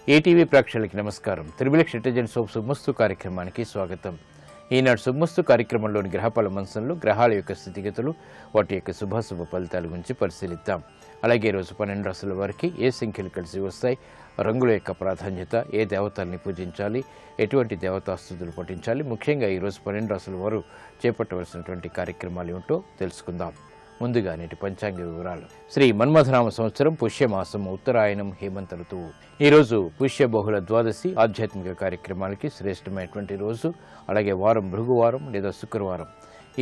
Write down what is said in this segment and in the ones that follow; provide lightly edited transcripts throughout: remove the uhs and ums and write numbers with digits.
ATV ప్రేక్షకులకి నమస్కారం. Triple intelligence of శుభమస్తు కార్యక్రమానికి స్వాగతం. ఈనాడు శుభమస్తు కార్యక్రమంలోని గ్రహఫల మంచంలో గ్రహాల యొక్క స్థితిగతులు, వాటి యొక్క శుభాశుభ ఫలితాల గురించి పరిశీలిద్దాం. అలాగే ఈరోజు 12 రాశుల వారికి ఏ సంఖ్యలు కలిసి వస్తాయి, రంగుల యొక్క ప్రాధాన్యత, ఏ దేవతల్ని పూజించాలి, ఎటువంటి దేవతాస్తుతులు పఠించాలి, ముఖ్యంగా ఈరోజు 12 రాశుల వారు చేపట్టవలసినటువంటి కార్యక్రమాలు ఏమిటో తెలుసుకుందాం. ముందుగా నేటి పంచాంగ వివరాలు. శ్రీ మన్మథనామ సంవత్సరం పుష్యమాసం, ఉత్తరాయణం, హేమంత ఋతువు. ఈరోజు పుష్య బహుళ ద్వాదశి. ఆధ్యాత్మిక కార్యక్రమాలకి శ్రేష్టమైనటువంటి రోజు. అలాగే వారం భృగువారం లేదా శుక్రవారం.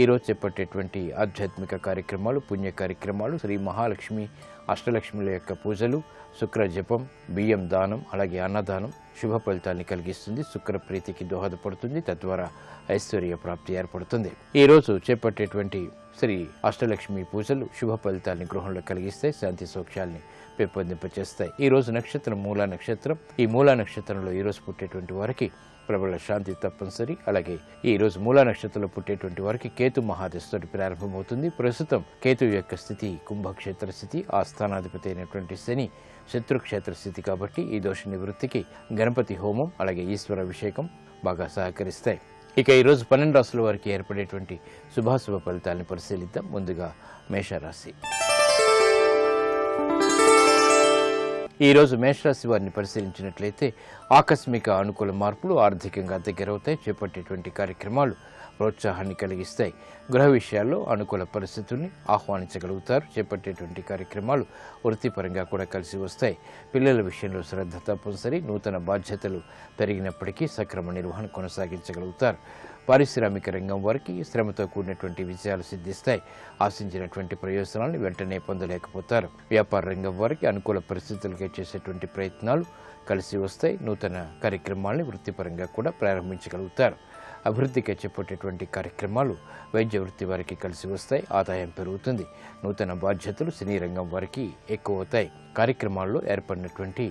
ఈరోజు చేపట్టేటువంటి ఆధ్యాత్మిక కార్యక్రమాలు, పుణ్య కార్యక్రమాలు, శ్రీ మహాలక్ష్మి అష్టలక్ష్మిల యొక్క పూజలు, శుక్ర జపం, బియ్యం దానం, అలాగే అన్నదానం శుభ ఫలితాన్ని కలిగిస్తుంది. శుక్ర ప్రీతికి దోహదపడుతుంది, తద్వారా ఐశ్వర్య ప్రాప్తి ఏర్పడుతుంది. ఈరోజు చేపట్టేటువంటి శ్రీ అష్టలక్ష్మి పూజలు శుభ ఫలితాన్ని గృహంలో కలిగిస్తాయి, శాంతి సౌఖ్యాల్ని పెంపొందింపచేస్తాయి. ఈ రోజు నక్షత్రం మూలా నక్షత్రం. ఈ మూలా నక్షత్రంలో ఈరోజు పుట్టేటువంటి వారికి ప్రబల శాంతి తప్పనిసరి. అలాగే ఈ రోజు మూలా నక్షత్రంలో పుట్టేటువంటి వారికి కేతు మహాదశతోటి ప్రారంభమవుతుంది. ప్రస్తుతం కేతు యొక్క స్థితి కుంభక్షేత్ర స్థితి. ఆ స్థానాధిపతి అయినటువంటి శని శత్రుక్షేత్ర స్థితి కాబట్టి ఈ దోష నివృత్తికి గణపతి హోమం, అలాగే ఈశ్వర అభిషేకం బాగా సహకరిస్తాయి. ఇక ఈరోజు 12 రాశుల వారికి ఏర్పడేటువంటి శుభాశుభ ఫలితాలను పరిశీలిద్దాం. ముందుగా మేషరాశి. ఈరోజు మేషరాశి వారిని పరిశీలించినట్లయితే ఆకస్మిక అనుకూల మార్పులు ఆర్థికంగా దగ్గరవుతాయి. చేపట్టేటువంటి కార్యక్రమాలు ప్రోత్సాహాన్ని కలిగిస్తాయి. గృహ విషయాల్లో అనుకూల పరిస్థితుల్ని ఆహ్వానించగలుగుతారు. చేపట్టేటువంటి కార్యక్రమాలు వృత్తిపరంగా కూడా కలిసి వస్తాయి. పిల్లల విషయంలో శ్రద్ధ తప్పనిసరి. నూతన బాధ్యతలు పెరిగినప్పటికీ సక్రమ నిర్వహణ కొనసాగించగలుగుతారు. పారిశ్రామిక రంగం వారికి శ్రమతో కూడినటువంటి విజయాలు సిద్ధిస్తాయి. ఆశించినటువంటి ప్రయోజనాలను వెంటనే పొందలేకపోతారు. వ్యాపార రంగం వారికి అనుకూల పరిస్థితులకై చేసేటువంటి ప్రయత్నాలు కలిసి వస్తాయి. నూతన కార్యక్రమాలను వృత్తిపరంగా కూడా ప్రారంభించగలుగుతారు. అభివృద్ధికి చేపట్టేటువంటి కార్యక్రమాలు వైద్య వృత్తి వారికి కలిసి వస్తాయి. ఆదాయం పెరుగుతుంది. నూతన బాధ్యతలు సినీ రంగం వారికి ఎక్కువ అవుతాయి. కార్యక్రమాల్లో ఏర్పడినటువంటి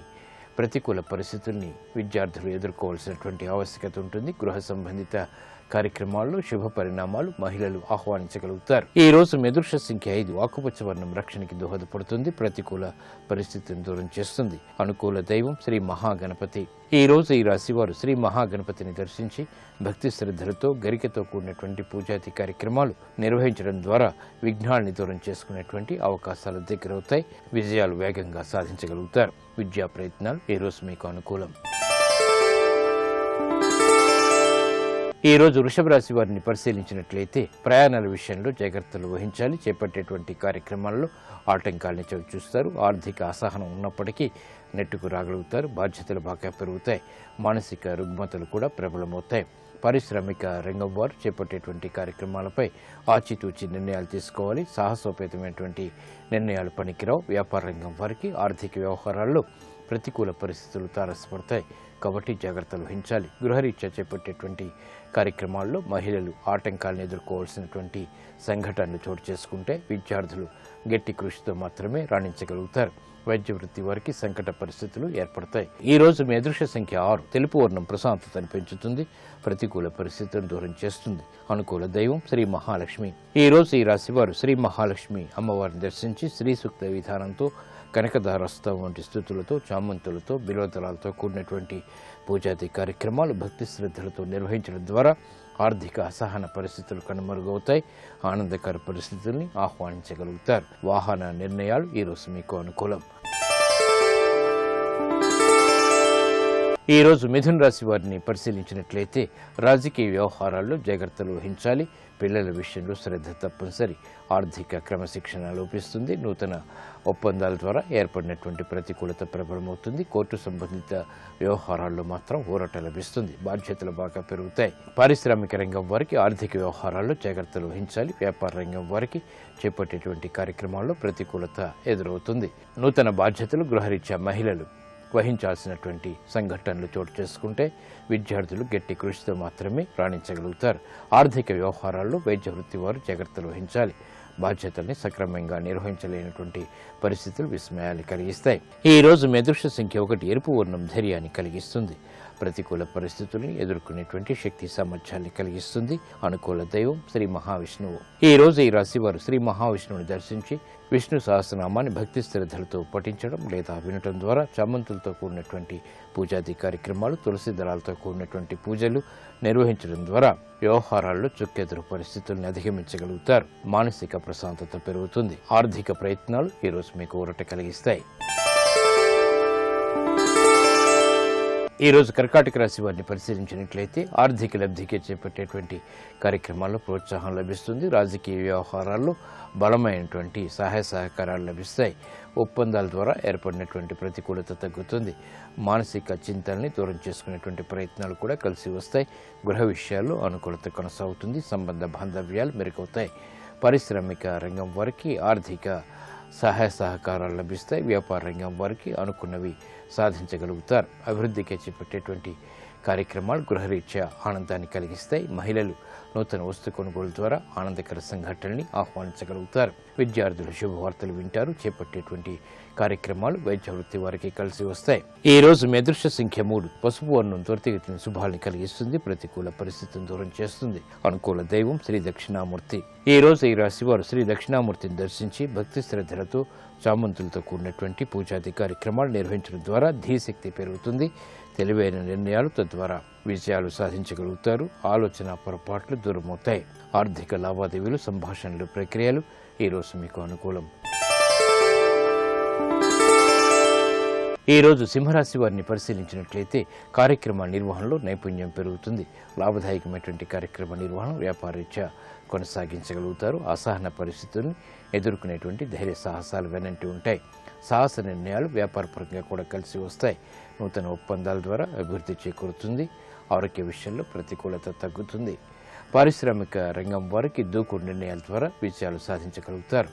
ప్రతికూల పరిస్థితుల్ని విద్యార్థులు ఎదుర్కోవాల్సినటువంటి ఆవశ్యకత ఉంటుంది. గృహ సంబంధిత కార్యక్రమాల్లో శుభ పరిణామాలు మహిళలు ఆహ్వానించగలుగుతారు. ఈ రోజు మెదుర్ష సంఖ్య 5. ఆకుపచ్చ వర్ణం రక్షణకి దోహదపడుతుంది. ప్రతికూల పరిస్థితిని దూరం చేస్తుంది. అనుకూల దైవం శ్రీ మహాగణపతి. ఈ రోజు ఈ రాశి వారు శ్రీ మహాగణపతిని దర్శించి భక్తి శ్రద్ధలతో గరికతో కూడినటువంటి పూజాది కార్యక్రమాలు నిర్వహించడం ద్వారా విఘ్నాల్ని దూరం చేసుకునేటువంటి అవకాశాలు దగ్గరవుతాయి. విజయాలు వేగంగా సాధించగలుగుతారు. విద్యా ప్రయత్నాలు ఈ రోజు మీకు అనుకూలం. ఈ రోజు వృషభ రాశి వారిని పరిశీలించినట్లయితే ప్రయాణాల విషయంలో జాగ్రత్తలు వహించాలి. చేపట్టేటువంటి కార్యక్రమాల్లో ఆటంకాలని చవిచూస్తారు. ఆర్థిక అసహనం ఉన్నప్పటికీ నెట్టుకు రాగలుగుతారు. బాధ్యతలు బాగా పెరుగుతాయి. మానసిక రుగ్మతలు కూడా ప్రబలమవుతాయి. పారిశ్రామిక రంగం వారు చేపట్టేటువంటి కార్యక్రమాలపై ఆచితూచి నిర్ణయాలు తీసుకోవాలి. సాహసోపేతమైనటువంటి నిర్ణయాలు పనికిరావు. వ్యాపార రంగం వారికి ఆర్థిక వ్యవహారాల్లో ప్రతికూల పరిస్థితులు తారసపడతాయి కాబట్టి జాగ్రత్తలు వహించాలి. గృహరీత్యా చేపట్టేటువంటి కార్యక్రమాల్లో మహిళలు ఆటంకాలను ఎదుర్కోవాల్సినటువంటి సంఘటనలు చోటు చేసుకుంటే విద్యార్థులు గట్టి కృషితో మాత్రమే రాణించగలుగుతారు. వైద్య వృత్తి వారికి సంకట పరిస్థితులు ఏర్పడతాయి. ఈ రోజు మీ అదృష్ట సంఖ్య 6. తెలుపు వర్ణం ప్రశాంతతను పెంచుతుంది. ప్రతికూల పరిస్థితులను దూరం చేస్తుంది. అనుకూల దైవం శ్రీ మహాలక్ష్మి. ఈ రోజు ఈ రాశి వారు శ్రీ మహాలక్ష్మి అమ్మవారిని దర్శించి శ్రీ సూక్త విధానంతో, కనకదారస్తం వంటి స్థుతులతో, చామంతులతో, బిల్వదళాలతో కూడినటువంటి పూజాది కార్యక్రమాలు భక్తి శ్రద్ధలతో నిర్వహించడం ద్వారా ఆర్థిక అసహన పరిస్థితులు కనుమరుగవుతాయి. ఆనందకర పరిస్థితుల్ని ఆహ్వానించగలుగుతారు. వాహన నిర్ణయాలు ఈరోజు మీకు అనుకూలం. ఈ రోజు మిథున రాశి వారిని పరిశీలించినట్లయితే రాజకీయ వ్యవహారాల్లో జాగ్రత్తలు వహించాలి. పిల్లల విషయంలో శ్రద్ధ తప్పనిసరి. ఆర్థిక క్రమశిక్షణ లోపిస్తుంది. నూతన ఒప్పందాల ద్వారా ఏర్పడినటువంటి ప్రతికూలత ప్రబలమవుతుంది. కోర్టు సంబంధిత వ్యవహారాల్లో మాత్రం ఊరట లభిస్తుంది. బాధ్యతలు బాగా పెరుగుతాయి. పారిశ్రామిక రంగం వారికి ఆర్థిక వ్యవహారాల్లో జాగ్రత్తలు వహించాలి. వ్యాపార రంగం వారికి చేపట్టేటువంటి కార్యక్రమాల్లో ప్రతికూలత ఎదురవుతుంది. నూతన బాధ్యతలు గృహరీత్యా మహిళలు వహించాల్సినటువంటి సంఘటనలు చోటు చేసుకుంటే విద్యార్థులు గట్టి కృషితో మాత్రమే రాణించగలుగుతారు. ఆర్థిక వ్యవహారాల్లో వైద్య వృత్తి వారు జాగ్రత్తలు వహించాలి. బాధ్యతల్ని సక్రమంగా నిర్వహించలేనటువంటి పరిస్థితులు విస్మయాన్ని కలిగిస్తాయి. ఈ రోజు మీ అదృష్ట సంఖ్య 1. ఎరుపు వర్ణం ధైర్యాన్ని కలిగిస్తుంది. ప్రతికూల పరిస్థితుల్ని ఎదుర్కొనేటువంటి శక్తి సామర్థ్యాన్ని కలిగిస్తుంది. అనుకూల దైవం శ్రీ మహావిష్ణువు. ఈ రోజు ఈ రాశి వారు శ్రీ మహావిష్ణువుని దర్శించి విష్ణు సహస్రనామాన్ని భక్తి శ్రద్ధలతో పఠించడం లేదా వినటం ద్వారా చామంతులతో కూడినటువంటి పూజాది కార్యక్రమాలు, తులసి దళాలతో కూడినటువంటి పూజలు నిర్వహించడం ద్వారా వ్యవహారాల్లో చుక్కెదురు పరిస్థితుల్ని అధిగమించగలుగుతారు. మానసిక ప్రశాంతత పెరుగుతుంది. ఆర్థిక ప్రయత్నాలు ఈరోజు మీకు ఊరట కలిగిస్తాయి. ఈ రోజు కర్కాటక రాశి వారిని పరిశీలించినట్లయితే ఆర్థిక లబ్ధికి చేపట్టేటువంటి కార్యక్రమాల్లో ప్రోత్సాహం లభిస్తుంది. రాజకీయ వ్యవహారాల్లో బలమైనటువంటి సహాయ సహకారాలు లభిస్తాయి. ఒప్పందాల ద్వారా ఏర్పడినటువంటి ప్రతికూలత తగ్గుతుంది. మానసిక చింతనని దూరం చేసుకునేటువంటి ప్రయత్నాలు కూడా కలిసి వస్తాయి. గృహ విషయాల్లో అనుకూలత కొనసాగుతుంది. సంబంధ బాంధవ్యాలు మెరుగవుతాయి. పారిశ్రామిక రంగం వారికి ఆర్థిక సహాయ సహకారాలు లభిస్తాయి. వ్యాపార రంగం వారికి అనుకున్నవి సాధించగలుగుతారు. అభివృద్ధికి చేపట్టేటువంటి కార్యక్రమాలు గృహరీత్యా ఆనందాన్ని కలిగిస్తాయి. మహిళలు నూతన వస్తు కొనుగోలు ద్వారా ఆనందకర సంఘటనల్ని ఆహ్వానించగలుగుతారు. విద్యార్థులు శుభవార్తలు వింటారు. చేపట్టేటువంటి కార్యక్రమాలు వైద్య వృత్తి వారికి కలిసి వస్తాయి. ఈ రోజు మీ అదృష్ట సంఖ్య 3. పసుపు వర్ణం త్వరితగతిన శుభాల్ని కలిగిస్తుంది. ప్రతికూల పరిస్థితిని దూరం చేస్తుంది. అనుకూల దైవం శ్రీ దక్షిణామూర్తి. ఈ రోజు ఈ రాశి వారు శ్రీ దక్షిణామూర్తిని దర్శించి భక్తి శ్రద్ధలతో చామంతులతో కూడినటువంటి పూజాది కార్యక్రమాలు నిర్వహించడం ద్వారా ధీశక్తి పెరుగుతుంది. తెలివైన నిర్ణయాలు తద్వారా విజయాలు సాధించగలుగుతారు. ఆలోచన పొరపాట్లు దూరమవుతాయి. ఆర్థిక లావాదేవీలు, సంభాషణలు, ప్రక్రియలు ఈరోజు మీకు అనుకూలం. ఈ రోజు సింహరాశి వారిని పరిశీలించినట్లయితే కార్యక్రమ నిర్వహణలో నైపుణ్యం పెరుగుతుంది. లాభదాయకమైనటువంటి కార్యక్రమ నిర్వహణ వ్యాపారరీత్యా కొనసాగించగలుగుతారు. అసహన పరిస్థితులను ఎదుర్కొనేటువంటి ధైర్య సాహసాలు వెనంటి ఉంటాయి. సాహస నిర్ణయాలు వ్యాపారపరంగా కూడా కలిసి వస్తాయి. నూతన ఒప్పందాల ద్వారా అభివృద్ధి చేకూరుతుంది. ఆరోగ్య విషయంలో ప్రతికూలత తగ్గుతుంది. పారిశ్రామిక రంగం వారికి దూకుడు నిర్ణయాల ద్వారా విజయాలు సాధించగలుగుతారు.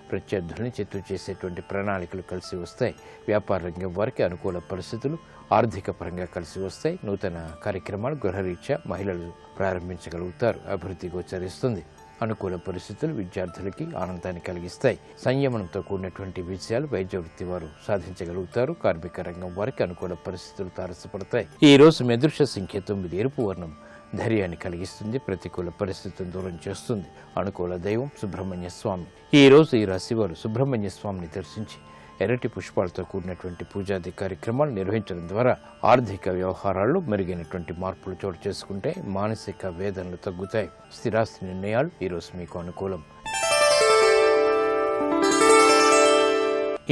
ప్రత్యర్థుల్ని చిత్తు చేసేటువంటి ప్రణాళికలు కలిసి వస్తాయి. వ్యాపార రంగం వారికి అనుకూల పరిస్థితులు ఆర్థిక పరంగా కలిసి వస్తాయి. నూతన కార్యక్రమాలు గృహరీత్యా మహిళలు ప్రారంభించగలుగుతారు. అభివృద్ధి గోచరిస్తుంది. అనుకూల పరిస్థితులు విద్యార్థులకి ఆనందాన్ని కలిగిస్తాయి. సంయమనంతో కూడినటువంటి విజయాలు వైద్య వృత్తి వారు సాధించగలుగుతారు. కార్మిక రంగం వారికి అనుకూల పరిస్థితులు తారసపడతాయి. ఈ రోజు మీ అదృష్ట సంఖ్య 9. ఎరుపు వర్ణం ధైర్యాన్ని కలిగిస్తుంది. ప్రతికూల పరిస్థితులను దూరం చేస్తుంది. అనుకూల దైవం సుబ్రహ్మణ్య స్వామి. ఈ రోజు ఈ రాశి వారు సుబ్రహ్మణ్య స్వామిని దర్శించి ఎర్రటి పుష్పాలతో కూడినటువంటి పూజాది కార్యక్రమాలు నిర్వహించడం ద్వారా ఆర్థిక వ్యవహారాల్లో మెరుగైనటువంటి మార్పులు చోటు చేసుకుంటాయి. మానసిక వేదనలు తగ్గుతాయి. స్థిరాస్తి నిర్ణయాలు ఈరోజు మీకు అనుకూలం.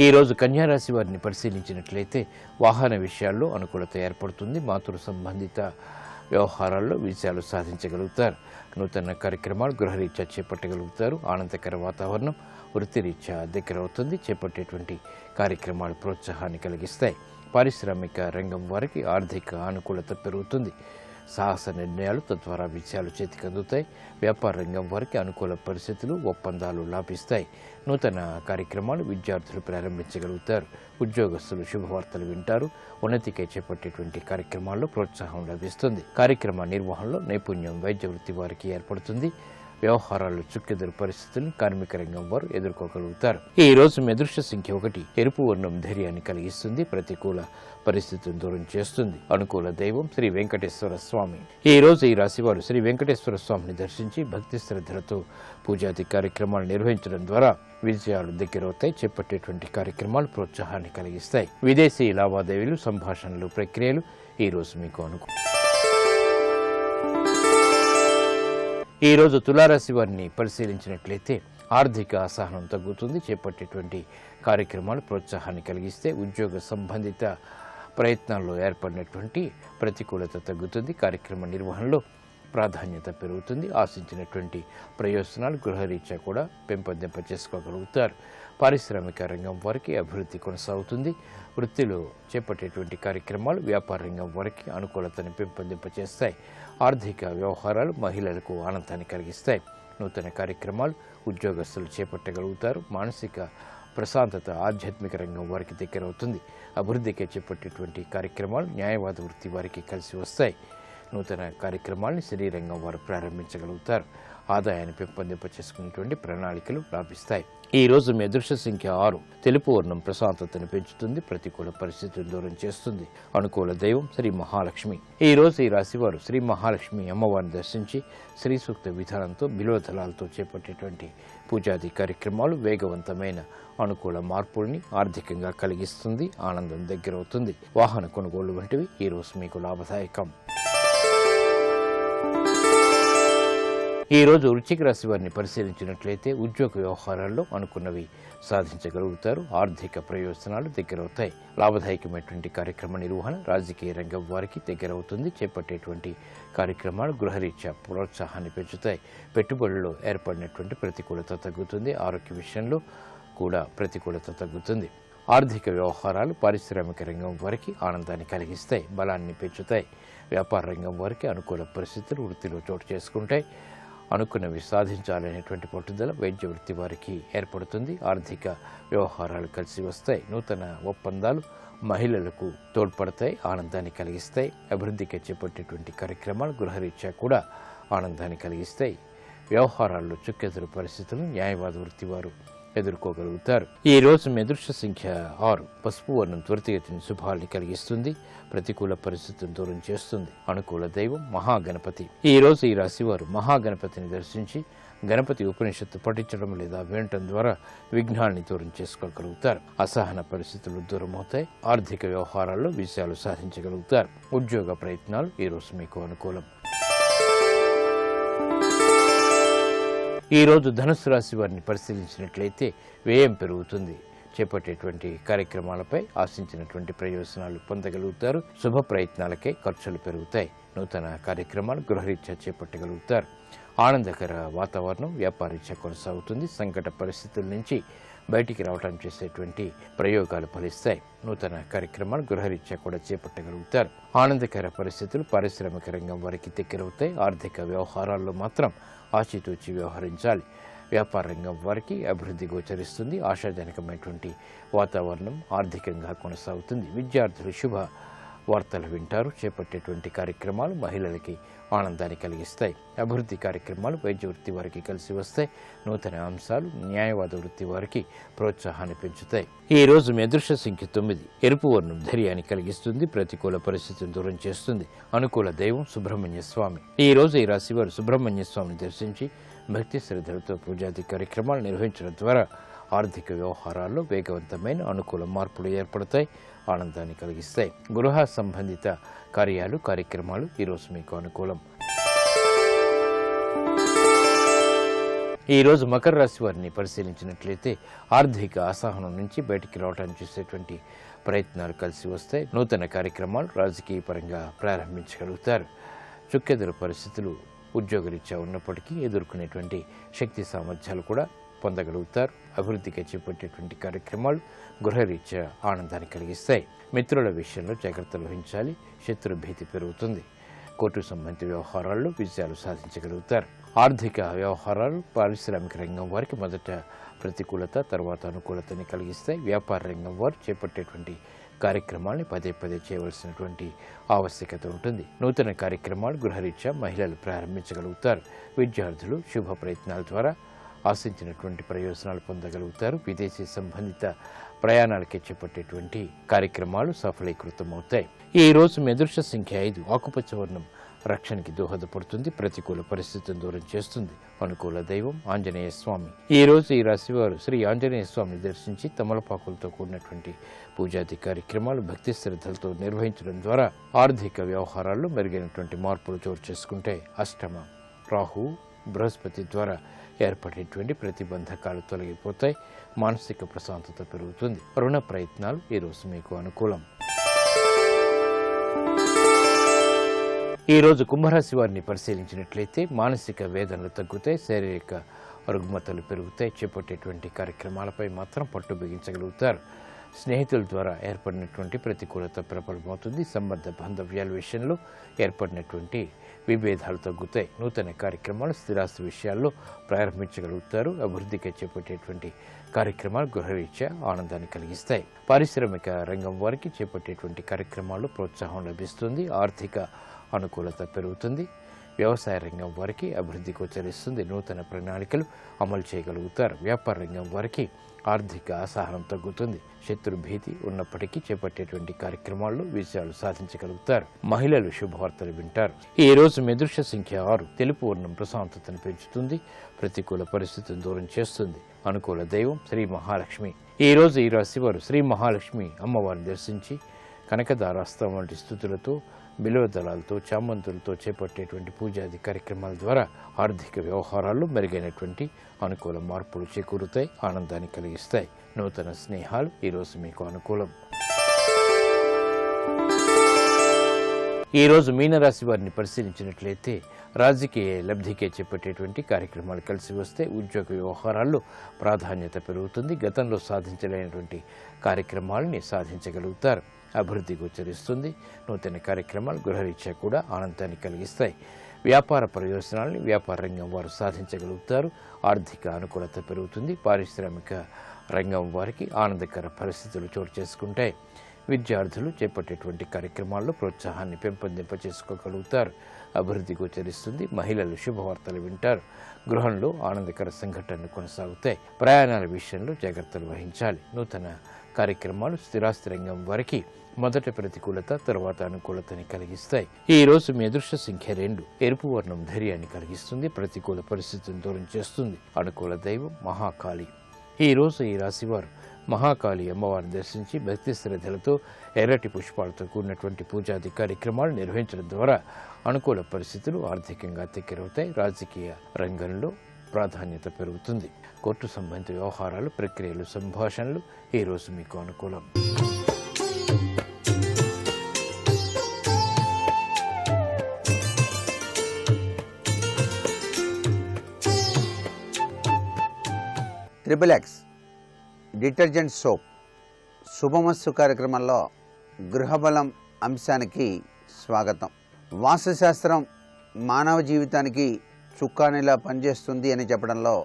ఈ రోజు కన్యారాశి వారిని పరిశీలించినట్లయితే వాహన విషయాల్లో అనుకూలత ఏర్పడుతుంది. మాతృ సంబంధిత వ్యవహారాల్లో విజయాలు సాధించగలుగుతారు. నూతన కార్యక్రమాలు గృహరీత్యా చేపట్టగలుగుతారు. ఆనందకర వాతావరణం వృత్తిరీత్యా దగ్గరవుతుంది. చేపట్టేటువంటి కార్యక్రమాలు ప్రోత్సాహాన్ని కలిగిస్తాయి. పారిశ్రామిక రంగం వారికి ఆర్థిక అనుకూలత పెరుగుతుంది. సాహస నిర్ణయాలు తద్వారా విజయాలు చేతికి అందుతాయి. వ్యాపార రంగం వారికి అనుకూల పరిస్థితులు, ఒప్పందాలు లాభిస్తాయి. నూతన కార్యక్రమాలు విద్యార్థులు ప్రారంభించగలుగుతారు. ఉద్యోగస్తులు శుభవార్తలు వింటారు. ఉన్నతికై చేపట్టేటువంటి కార్యక్రమాల్లో ప్రోత్సాహం లభిస్తుంది. కార్యక్రమ నిర్వహణలో నైపుణ్యం వైద్య వృత్తి వారికి ఏర్పడుతుంది. వ్యవహారాల్లో చుక్కెదురు పరిస్థితులను కార్మిక రంగం వారు ఎదుర్కోగలుగుతారు. ఈ రోజు మీ అదృష్ట సంఖ్య 1. ఎరుపు వర్ణం ధైర్యాన్ని కలిగిస్తుంది. ప్రతికూల పరిస్థితులను దూరం చేస్తుంది. అనుకూల దైవం శ్రీ వెంకటేశ్వర స్వామి. ఈ రోజు ఈ రాశి వారు శ్రీ వెంకటేశ్వర స్వామిని దర్శించి భక్తి శ్రద్ధలతో పూజాది కార్యక్రమాలు నిర్వహించడం ద్వారా విజయాలు దగ్గరవుతాయి. చేపట్టేటువంటి కార్యక్రమాలు ప్రోత్సాహాన్ని కలిగిస్తాయి. విదేశీ లావాదేవీలు, సంభాషణలు, ప్రక్రియలు ఈ రోజు మీకు అనుకూలం. ఈ రోజు తులారాశి వారిని పరిశీలించినట్లయితే ఆర్థిక అసహనం తగ్గుతుంది. చేపట్టేటువంటి కార్యక్రమాలు ప్రోత్సాహాన్ని కలిగిస్తే ఉద్యోగ సంబంధిత ప్రయత్నాల్లో ఏర్పడినటువంటి ప్రతికూలత తగ్గుతుంది. కార్యక్రమ నిర్వహణలో ప్రాధాన్యత పెరుగుతుంది. ఆశించినటువంటి ప్రయోజనాలు గృహరీత్యా కూడా పెంపొందింప చేసుకోగలుగుతారు. పారిశ్రామిక రంగం వారికి అభివృద్ధి కొనసాగుతుంది. వృత్తిలో చేపట్టేటువంటి కార్యక్రమాలు వ్యాపార రంగం వారికి అనుకూలతను పెంపొందింపచేస్తాయి. ఆర్థిక వ్యవహారాలు మహిళలకు ఆనందాన్ని కలిగిస్తాయి. నూతన కార్యక్రమాలు ఉద్యోగస్తులు చేపట్టగలుగుతారు. మానసిక ప్రశాంతత ఆధ్యాత్మిక రంగం వారికి దగ్గరవుతుంది. అభివృద్ధికి చేపట్టేటువంటి కార్యక్రమాలు న్యాయవాద వృత్తి వారికి కలిసి వస్తాయి. నూతన కార్యక్రమాలను శరీరంగం వారు ప్రారంభించగలుగుతారు. ఆదాయాన్ని పెంపొందింప చేసుకునేటువంటి ప్రణాళికలు లాభిస్తాయి. ఈ రోజు మీ అదృష్ట సంఖ్య 6. తెలుపు వర్ణం ప్రశాంతతను పెంచుతుంది, ప్రతికూల పరిస్థితులను దూరం చేస్తుంది. అనుకూల దైవం శ్రీ మహాలక్ష్మి. ఈ రోజు ఈ రాశివారు శ్రీ మహాలక్ష్మి అమ్మవారిని దర్శించి శ్రీ సూక్త విధానంతో బిల్వదళాలతో చేపట్టేటువంటి పూజాది కార్యక్రమాలు వేగవంతమైన అనుకూల మార్పుల్ని ఆర్థికంగా కలిగిస్తుంది. ఆనందం దగ్గరవుతుంది. వాహన కొనుగోలు వంటివి ఈ రోజు మీకు లాభదాయకం. ఈ రోజు వృశ్చిక రాశి వారిని పరిశీలించినట్లయితే ఉద్యోగ వ్యవహారాల్లో అనుకున్నవి సాధించగలుగుతారు. ఆర్థిక ప్రయోజనాలు దగ్గరవుతాయి. లాభదాయకమైనటువంటి కార్యక్రమ నిర్వహణ రాజకీయ రంగం వారికి దగ్గరవుతుంది. చేపట్టేటువంటి కార్యక్రమాలు గృహరీత్యా ప్రోత్సాహాన్ని పెంచుతాయి. పెట్టుబడుల్లో ఏర్పడినటువంటి ప్రతికూలత తగ్గుతుంది. ఆరోగ్య విషయంలో కూడా ప్రతికూలత తగ్గుతుంది. ఆర్థిక వ్యవహారాలు పారిశ్రామిక రంగం వారికి ఆనందాన్ని కలిగిస్తాయి, బలాన్ని పెంచుతాయి. వ్యాపార రంగం వారికి అనుకూల పరిస్థితులు వృత్తిలో చోటు చేసుకుంటాయి. అనుకున్నవి సాధించాలనేటువంటి పట్టుదల వైద్య వృత్తి వారికి ఏర్పడుతుంది. ఆర్థిక వ్యవహారాలు కలిసి వస్తాయి. నూతన ఒప్పందాలు మహిళలకు తోడ్పడతాయి, ఆనందాన్ని కలిగిస్తాయి. అభివృద్ధికి చేపట్టేటువంటి కార్యక్రమాలు గృహరీత్యా కూడా ఆనందాన్ని కలిగిస్తాయి. వ్యవహారాల్లో చుక్కెదురు పరిస్థితులను న్యాయవాద వృత్తి వారు ఎదుర్కోగలుగుతారు. ఈ రోజు మీ అదృష్ట సంఖ్య 6. పసుపు వర్ణం త్వరితగతిని శుభాల్ని కలిగిస్తుంది, ప్రతికూల పరిస్థితులను దూరం చేస్తుంది. అనుకూల దైవం మహాగణపతి. ఈ రోజు ఈ రాశివారు మహాగణపతిని దర్శించి గణపతి ఉపనిషత్తు పఠించడం లేదా వినటం ద్వారా విఘ్నాల్ని దూరం చేసుకోగలుగుతారు. అసహన పరిస్థితులు దూరమవుతాయి. ఆర్థిక వ్యవహారాల్లో విజయాలు సాధించగలుగుతారు. ఉద్యోగ ప్రయత్నాలు ఈ రోజు మీకు అనుకూలం. ఈ రోజు ధనుస్సు రాశి వారిని పరిశీలించినట్లయితే వ్యయం పెరుగుతుంది. చేపట్టేటువంటి కార్యక్రమాలపై ఆశించినటువంటి ప్రయోజనాలు పొందగలుగుతారు. శుభ ప్రయత్నాలకై ఖర్చులు పెరుగుతాయి. నూతన కార్యక్రమాలు గృహరీత్యా చేపట్టగలుగుతారు. ఆనందకర వాతావరణం వ్యాపారీత్యా కొనసాగుతుంది. సంకట పరిస్థితుల నుంచి బయటికి రావడం చేసేటువంటి ప్రయోగాలు ఫలిస్తాయి. నూతన కార్యక్రమాలు గృహరీత్యా కూడా చేపట్టగలుగుతారు. ఆనందకర పరిస్థితులు పారిశ్రామిక రంగం వారికి దగ్గరవుతాయి. ఆర్థిక వ్యవహారాల్లో మాత్రం ఆచితూచి వ్యవహరించాలి. వ్యాపార రంగం వారికి అభివృద్ధి గోచరిస్తుంది. ఆశాజనకమైనటువంటి వాతావరణం ఆర్థికంగా కొనసాగుతుంది. విద్యార్థులు శుభ వార్తలు వింటారు. చేపట్టేటువంటి కార్యక్రమాలు మహిళలకి ఆనందాన్ని కలిగిస్తాయి. అభివృద్ధి కార్యక్రమాలు వైద్య వృత్తి వారికి కలిసి వస్తాయి. నూతన అంశాలు న్యాయవాద వృత్తి వారికి ప్రోత్సాహాన్ని పెంచుతాయి. ఈ రోజు మీ అదృష్ట సంఖ్య 9. ఎరుపు వర్ణం ధైర్యాన్ని కలిగిస్తుంది, ప్రతికూల పరిస్థితిని దూరం చేస్తుంది. అనుకూల దైవం సుబ్రహ్మణ్య స్వామి. ఈ రోజు ఈ రాశి వారు సుబ్రహ్మణ్య స్వామిని దర్శించి భక్తి శ్రద్ధలతో పూజాది కార్యక్రమాలు నిర్వహించడం ద్వారా ఆర్థిక వ్యవహారాల్లో వేగవంతమైన అనుకూల మార్పులు ఏర్పడతాయి, ఆనందాన్ని కలిగిస్తాయి. గృహ సంబంధిత కార్యక్రమాలు ఈరోజు మీకు అనుకూలం. ఈరోజు మకర రాశి వారిని పరిశీలించినట్లయితే ఆర్థిక అసహనం నుంచి బయటికి రావడానికి చేసేటువంటి ప్రయత్నాలు కలిసి వస్తాయి. నూతన కార్యక్రమాలు రాజకీయ పరంగా ప్రారంభించగలుగుతారు. చుక్కెదురు పరిస్థితులు ఉద్యోగరీత్యా ఉన్నప్పటికీ ఎదుర్కొనేటువంటి శక్తి సామర్థ్యాలు కూడా పొందగలుగుతారు. అభివృద్ధికి చేపట్టేటువంటి కార్యక్రమాలు గృహరీత్యా ఆనందాన్ని కలిగిస్తాయి. మిత్రుల విషయంలో జాగ్రత్తలు వహించాలి. శత్రు భీతి పెరుగుతుంది. కోర్టు సంబంధిత వ్యవహారాల్లో విజయాలు సాధించగలుగుతారు. ఆర్థిక వ్యవహారాలు పారిశ్రామిక రంగం వారికి మొదట ప్రతికూలత, తర్వాత అనుకూలతని కలిగిస్తాయి. వ్యాపార రంగం వారు చేపట్టేటువంటి కార్యక్రమాల్ని పదే పదే చేయవలసినటువంటి ఆవశ్యకత ఉంటుంది. నూతన కార్యక్రమాలు గృహరీత్యా మహిళలు ప్రారంభించగలుగుతారు. విద్యార్థులు శుభ ప్రయత్నాల ద్వారా ఆశించినటువంటి ప్రయోజనాలు పొందగలుగుతారు. విదేశీ సంబంధిత ప్రయాణాలకి చేపట్టేటువంటి కార్యక్రమాలు సఫలీకృతమవుతాయి. ఈ రోజు మీ అదృష్ట సంఖ్య 5. ఆకుపచ్చ వర్ణం రక్షణకి దోహదపడుతుంది, ప్రతికూల పరిస్థితులను దూరం చేస్తుంది. అనుకూల దైవం ఆంజనేయ స్వామి. ఈ రోజు ఈ రాశి వారు శ్రీ ఆంజనేయ స్వామిని దర్శించి తమలపాకులతో కూడినటువంటి పూజాది కార్యక్రమాలు భక్తి శ్రద్ధలతో నిర్వహించడం ద్వారా ఆర్థిక వ్యవహారాల్లో మెరుగైనటువంటి మార్పులు చోటు చేసుకుంటే అష్టమ రాహు బృహస్పతి ద్వారా ఏర్పడేటువంటి ప్రతిబంధకాలు తొలగిపోతాయి. మానసిక ప్రశాంతత పెరుగుతుంది. రుణ ప్రయత్నాలు ఈరోజు మీకు అనుకూలం. ఈరోజు కుంభరాశి వారిని పరిశీలించినట్లయితే మానసిక వేదనలు తగ్గుతాయి, శారీరక రుగ్మతలు పెరుగుతాయి. చేపట్టేటువంటి కార్యక్రమాలపై మాత్రం పట్టు బిగించగలుగుతారు. స్నేహితుల ద్వారా ఏర్పడినటువంటి ప్రతికూలత ప్రబలమవుతుంది. సంబంధ బాంధవ్యాల విషయంలో ఏర్పడినటువంటి విభేదాలు తగ్గుతాయి. నూతన కార్యక్రమాలు స్థిరాస్తి విషయాల్లో ప్రారంభించగలుగుతారు. అభివృద్ధికి చేపట్టేటువంటి కార్యక్రమాలు గృహరీత్యా ఆనందాన్ని కలిగిస్తాయి. పారిశ్రామిక రంగం వారికి చేపట్టేటువంటి కార్యక్రమాల్లో ప్రోత్సాహం లభిస్తుంది. ఆర్థిక అనుకూలత పెరుగుతుంది. వ్యవసాయ రంగం వారికి అభివృద్ధి గోచరిస్తుంది. నూతన ప్రణాళికలు అమలు చేయగలుగుతారు. వ్యాపార రంగం వారికి ఆర్థిక అసహనం తగ్గుతుంది. శత్రు భీతి ఉన్నప్పటికీ చేపట్టేటువంటి కార్యక్రమాల్లో విజయాలు సాధించగలుగుతారు. మహిళలు శుభవార్తలు వింటారు. ఈ రోజు మీ అదృష్ట సంఖ్య 6. తెలుపు వర్ణం ప్రశాంతతను పెంచుతుంది. ప్రతికూల పరిస్థితులను దూరం చేస్తుంది. అనుకూల దైవం శ్రీ మహాలక్ష్మి. ఈ రోజు ఈ రాశి వారు శ్రీ మహాలక్ష్మి అమ్మవారిని దర్శించి కనకదారాస్తం వంటి స్థుతులతో, బిల్వ దళాలతో, చామంతులతో చేపట్టేటువంటి పూజాది కార్యక్రమాల ద్వారా ఆర్థిక వ్యవహారాల్లో మెరుగైనటువంటి అనుకూల మార్పులు చేకూరుతాయి, ఆనందాన్ని కలిగిస్తాయి. నూతన స్నేహాలు ఈరోజు మీకు అనుకూలం. ఈరోజు మీనరాశి వారిని పరిశీలించినట్లయితే రాజకీయ లబ్ధికే చేపట్టేటువంటి కార్యక్రమాలు కలిసి వస్తే ఉద్యోగ వ్యవహారాల్లో ప్రాధాన్యత పెరుగుతుంది. గతంలో సాధించలేనటువంటి కార్యక్రమాలని సాధించగలుగుతారు. అభివృద్ధి గోచరిస్తుంది. నూతన కార్యక్రమాలు గృహరీత్యా కూడా ఆనందాన్ని కలిగిస్తాయి. వ్యాపార ప్రయోజనాలని వ్యాపార రంగం వారు సాధించగలుగుతారు. ఆర్థిక అనుకూలత పెరుగుతుంది. పారిశ్రామిక రంగం వారికి ఆనందకర పరిస్థితులు చోటు చేసుకుంటాయి. విద్యార్థులు చేపట్టేటువంటి కార్యక్రమాల్లో ప్రోత్సాహాన్ని పెంపొందింపచేసుకోగలుగుతారు. అభివృద్ధి గోచరిస్తుంది. మహిళలు శుభవార్తలు వింటారు. గృహంలో ఆనందకర సంఘటనలు కొనసాగుతాయి. ప్రయాణాల విషయంలో జాగ్రత్తలు వహించాలి. నూతన కార్యక్రమాలు స్థిరాస్తి రంగం వారికి మొదట ప్రతికూలత, తర్వాత అనుకూలతని కలిగిస్తాయి. ఈ రోజు మీ అదృష్ట సంఖ్య 2. ఎరుపు వర్ణం ధైర్యాన్ని కలిగిస్తుంది. ప్రతికూల పరిస్థితులను దూరం చేస్తుంది. అనుకూల దైవం మహాకాళి. ఈ రోజు ఈ రాశివారు మహాకాళి అమ్మవారిని దర్శించి భక్తి శ్రద్ధలతో ఎర్రటి పుష్పాలతో కూడినటువంటి పూజాది కార్యక్రమాలు నిర్వహించడం ద్వారా అనుకూల పరిస్థితులు ఆర్థికంగా తెక్కెరవుతాయి. రాజకీయ రంగంలో ప్రాధాన్యత పెరుగుతుంది. కోర్టు సంబంధిత వ్యవహారాలు, ప్రక్రియలు, సంభాషణలు ఈరోజు మీకు అనుకూలం. XXX డిటర్జెంట్ సోప్ శుభమస్తు కార్యక్రమంలో గృహబలం అంశానికి స్వాగతం. వాస్తుశాస్త్రం మానవ జీవితానికి చుక్కానిలా పనిచేస్తుంది అని చెప్పడంలో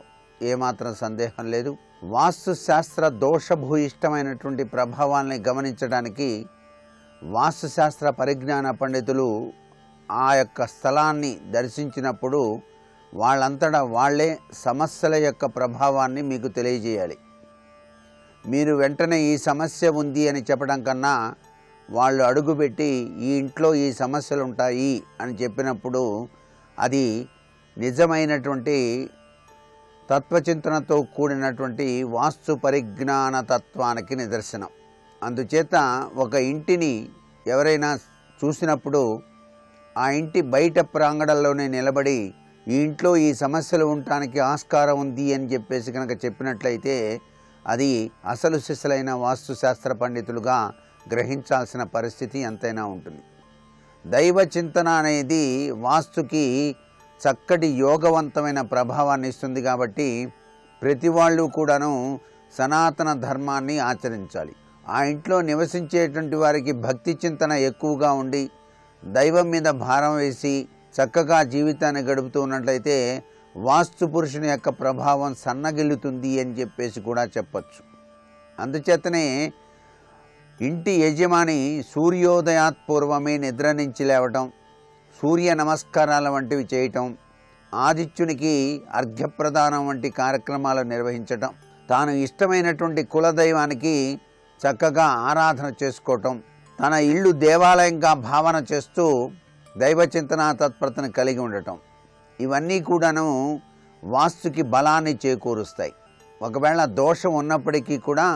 ఏమాత్రం సందేహం లేదు. వాస్తుశాస్త్ర దోషభూయిష్టమైనటువంటి ప్రభావాల్ని గమనించడానికి వాస్తుశాస్త్ర పరిజ్ఞాన పండితులు ఆ యొక్క స్థలాన్ని దర్శించినప్పుడు వాళ్ళంతటా వాళ్లే సమస్యల యొక్క ప్రభావాన్ని మీకు తెలియజేయాలి. మీరు వెంటనే ఈ సమస్య ఉంది అని చెప్పడం కన్నా వాళ్ళు అడుగుపెట్టి ఈ ఇంట్లో ఈ సమస్యలు ఉంటాయి అని చెప్పినప్పుడు అది నిజమైనటువంటి తత్వచింతనతో కూడినటువంటి వాస్తు పరిజ్ఞాన తత్వానికి నిదర్శనం. అందుచేత ఒక ఇంటిని ఎవరైనా చూసినప్పుడు ఆ ఇంటి బయట ప్రాంగణంలోనే నిలబడి ఈ ఇంట్లో ఈ సమస్యలు ఉండటానికి ఆస్కారం ఉంది అని చెప్పేసి కనుక చెప్పినట్లయితే అది అసలు సిసలైన వాస్తుశాస్త్ర పండితులుగా గ్రహించాల్సిన పరిస్థితి ఎంతైనా ఉంటుంది. దైవ చింతన అనేది వాస్తుకి చక్కటి యోగవంతమైన ప్రభావాన్ని ఇస్తుంది. కాబట్టి ప్రతి వాళ్ళు కూడాను సనాతన ధర్మాన్ని ఆచరించాలి. ఆ ఇంట్లో నివసించేటువంటి వారికి భక్తి చింతన ఎక్కువగా ఉండి దైవం మీద భారం వేసి చక్కగా జీవితాన్ని గడుపుతూ ఉన్నట్లయితే వాస్తు పురుషుని యొక్క ప్రభావం సన్నగిల్లుతుంది అని చెప్పేసి కూడా చెప్పచ్చు. అందుచేతనే ఇంటి యజమాని సూర్యోదయాత్ పూర్వమే నిద్ర నుంచి లేవటం, సూర్య నమస్కారాల వంటివి చేయటం, ఆదిత్యునికి అర్ఘ్యప్రదానం వంటి కార్యక్రమాలు నిర్వహించటం, తాను ఇష్టమైనటువంటి కులదైవానికి చక్కగా ఆరాధన చేసుకోవటం, తన ఇల్లు దేవాలయంగా భావన చేస్తూ దైవ చింతన తత్పరతను కలిగి ఉండటం, ఇవన్నీ కూడాను వాస్తుకి బలాన్ని చేకూరుస్తాయి. ఒకవేళ దోషం ఉన్నప్పటికీ కూడా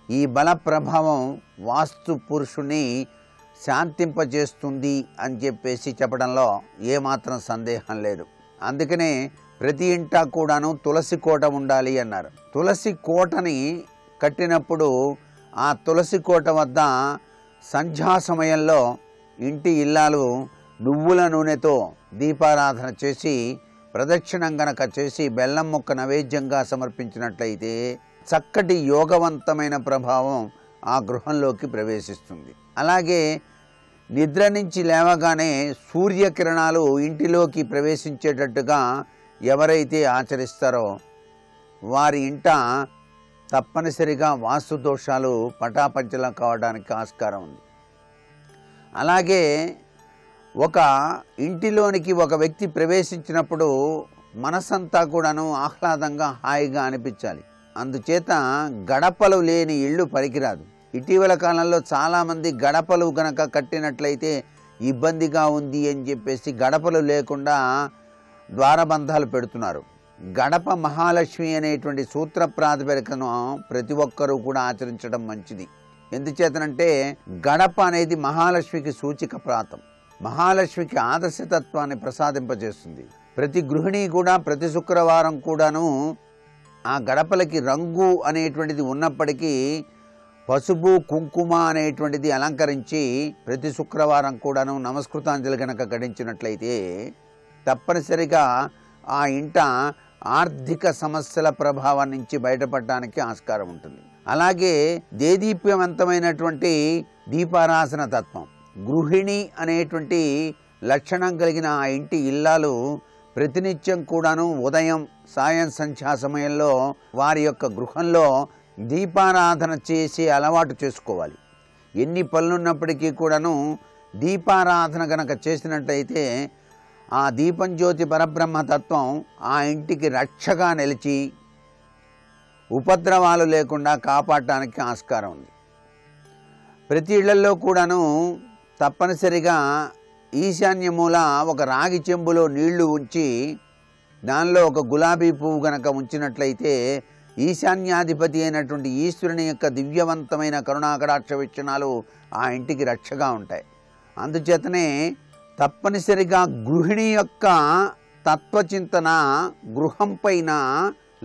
ఈ బల ప్రభావం వాస్తు పురుషుని శాంతింపజేస్తుంది అని చెప్పేసి చెప్పడంలో ఏమాత్రం సందేహం లేదు. అందుకనే ప్రతి ఇంటా కూడాను తులసి కోట ఉండాలి అన్నారు. తులసి కోటని కట్టినప్పుడు ఆ తులసి కోట వద్ద సంధ్యా సమయంలో ఇంటి ఇల్లాలు నువ్వుల నూనెతో దీపారాధన చేసి ప్రదక్షిణం గనక చేసి బెల్లం ముక్క నైవేద్యంగా సమర్పించినట్లయితే చక్కటి యోగవంతమైన ప్రభావం ఆ గృహంలోకి ప్రవేశిస్తుంది. అలాగే నిద్ర నుంచి లేవగానే సూర్యకిరణాలు ఇంటిలోకి ప్రవేశించేటట్టుగా ఎవరైతే ఆచరిస్తారో వారి ఇంట తప్పనిసరిగా వాస్తు దోషాలు పటాపంచలం కావడానికి ఆస్కారం ఉంది. అలాగే ఒక ఇంటిలోనికి ఒక వ్యక్తి ప్రవేశించినప్పుడు మనసంతా కూడాను ఆహ్లాదంగా హాయిగా అనిపించాలి. అందుచేత గడపలు లేని ఇళ్ళు పనికిరాదు. ఇటీవల కాలంలో చాలామంది గడపలు గనక కట్టినట్లయితే ఇబ్బందిగా ఉంది అని చెప్పేసి గడపలు లేకుండా ద్వారబంధాలు పెడుతున్నారు. గడప మహాలక్ష్మి అనేటువంటి సూత్ర ప్రాతిపదికను ప్రతి ఒక్కరూ కూడా ఆచరించడం మంచిది. ఎందుచేతనంటే గడప అనేది మహాలక్ష్మికి సూచిక ప్రాతం. మహాలక్ష్మికి ఆదర్శతత్వాన్ని ప్రసాదింపజేస్తుంది. ప్రతి గృహిణి కూడా ప్రతి శుక్రవారం కూడాను ఆ గడపలకి రంగు అనేటువంటిది ఉన్నప్పటికీ పసుపు కుంకుమ అనేటువంటిది అలంకరించి ప్రతి శుక్రవారం కూడాను నమస్కృతాంజలి కనుక గడించినట్లయితే తప్పనిసరిగా ఆ ఇంట ఆర్థిక సమస్యల ప్రభావం నుంచి బయటపడడానికి ఆస్కారం ఉంటుంది. అలాగే దేదీప్యవంతమైనటువంటి దీపారాధన తత్వం, గృహిణి అనేటువంటి లక్షణం కలిగిన ఆ ఇంటి ఇల్లాలు ప్రతినిత్యం కూడాను ఉదయం సాయం సంధ్యా సమయంలో వారి యొక్క గృహంలో దీపారాధన చేసి అలవాటు చేసుకోవాలి. ఎన్ని పనులున్నప్పటికీ కూడాను దీపారాధన గనక చేసినట్లయితే ఆ దీపం జ్యోతి పరబ్రహ్మతత్వం ఆ ఇంటికి రక్షగా నిలిచి ఉపద్రవాలు లేకుండా కాపాడటానికి ఆస్కారం ఉంది. ప్రతి ఇళ్లలో కూడాను తప్పనిసరిగా ఈశాన్య మూల ఒక రాగి చెంబులో నీళ్లు ఉంచి దానిలో ఒక గులాబీ పువ్వు గనక ఉంచినట్లయితే ఈశాన్యాధిపతి అయినటువంటి ఈశ్వరుని యొక్క దివ్యవంతమైన కరుణాకటాక్ష వీక్షణాలు ఆ ఇంటికి రక్షగా ఉంటాయి. అందుచేతనే తప్పనిసరిగా గృహిణి యొక్క తత్వచింతన గృహం పైన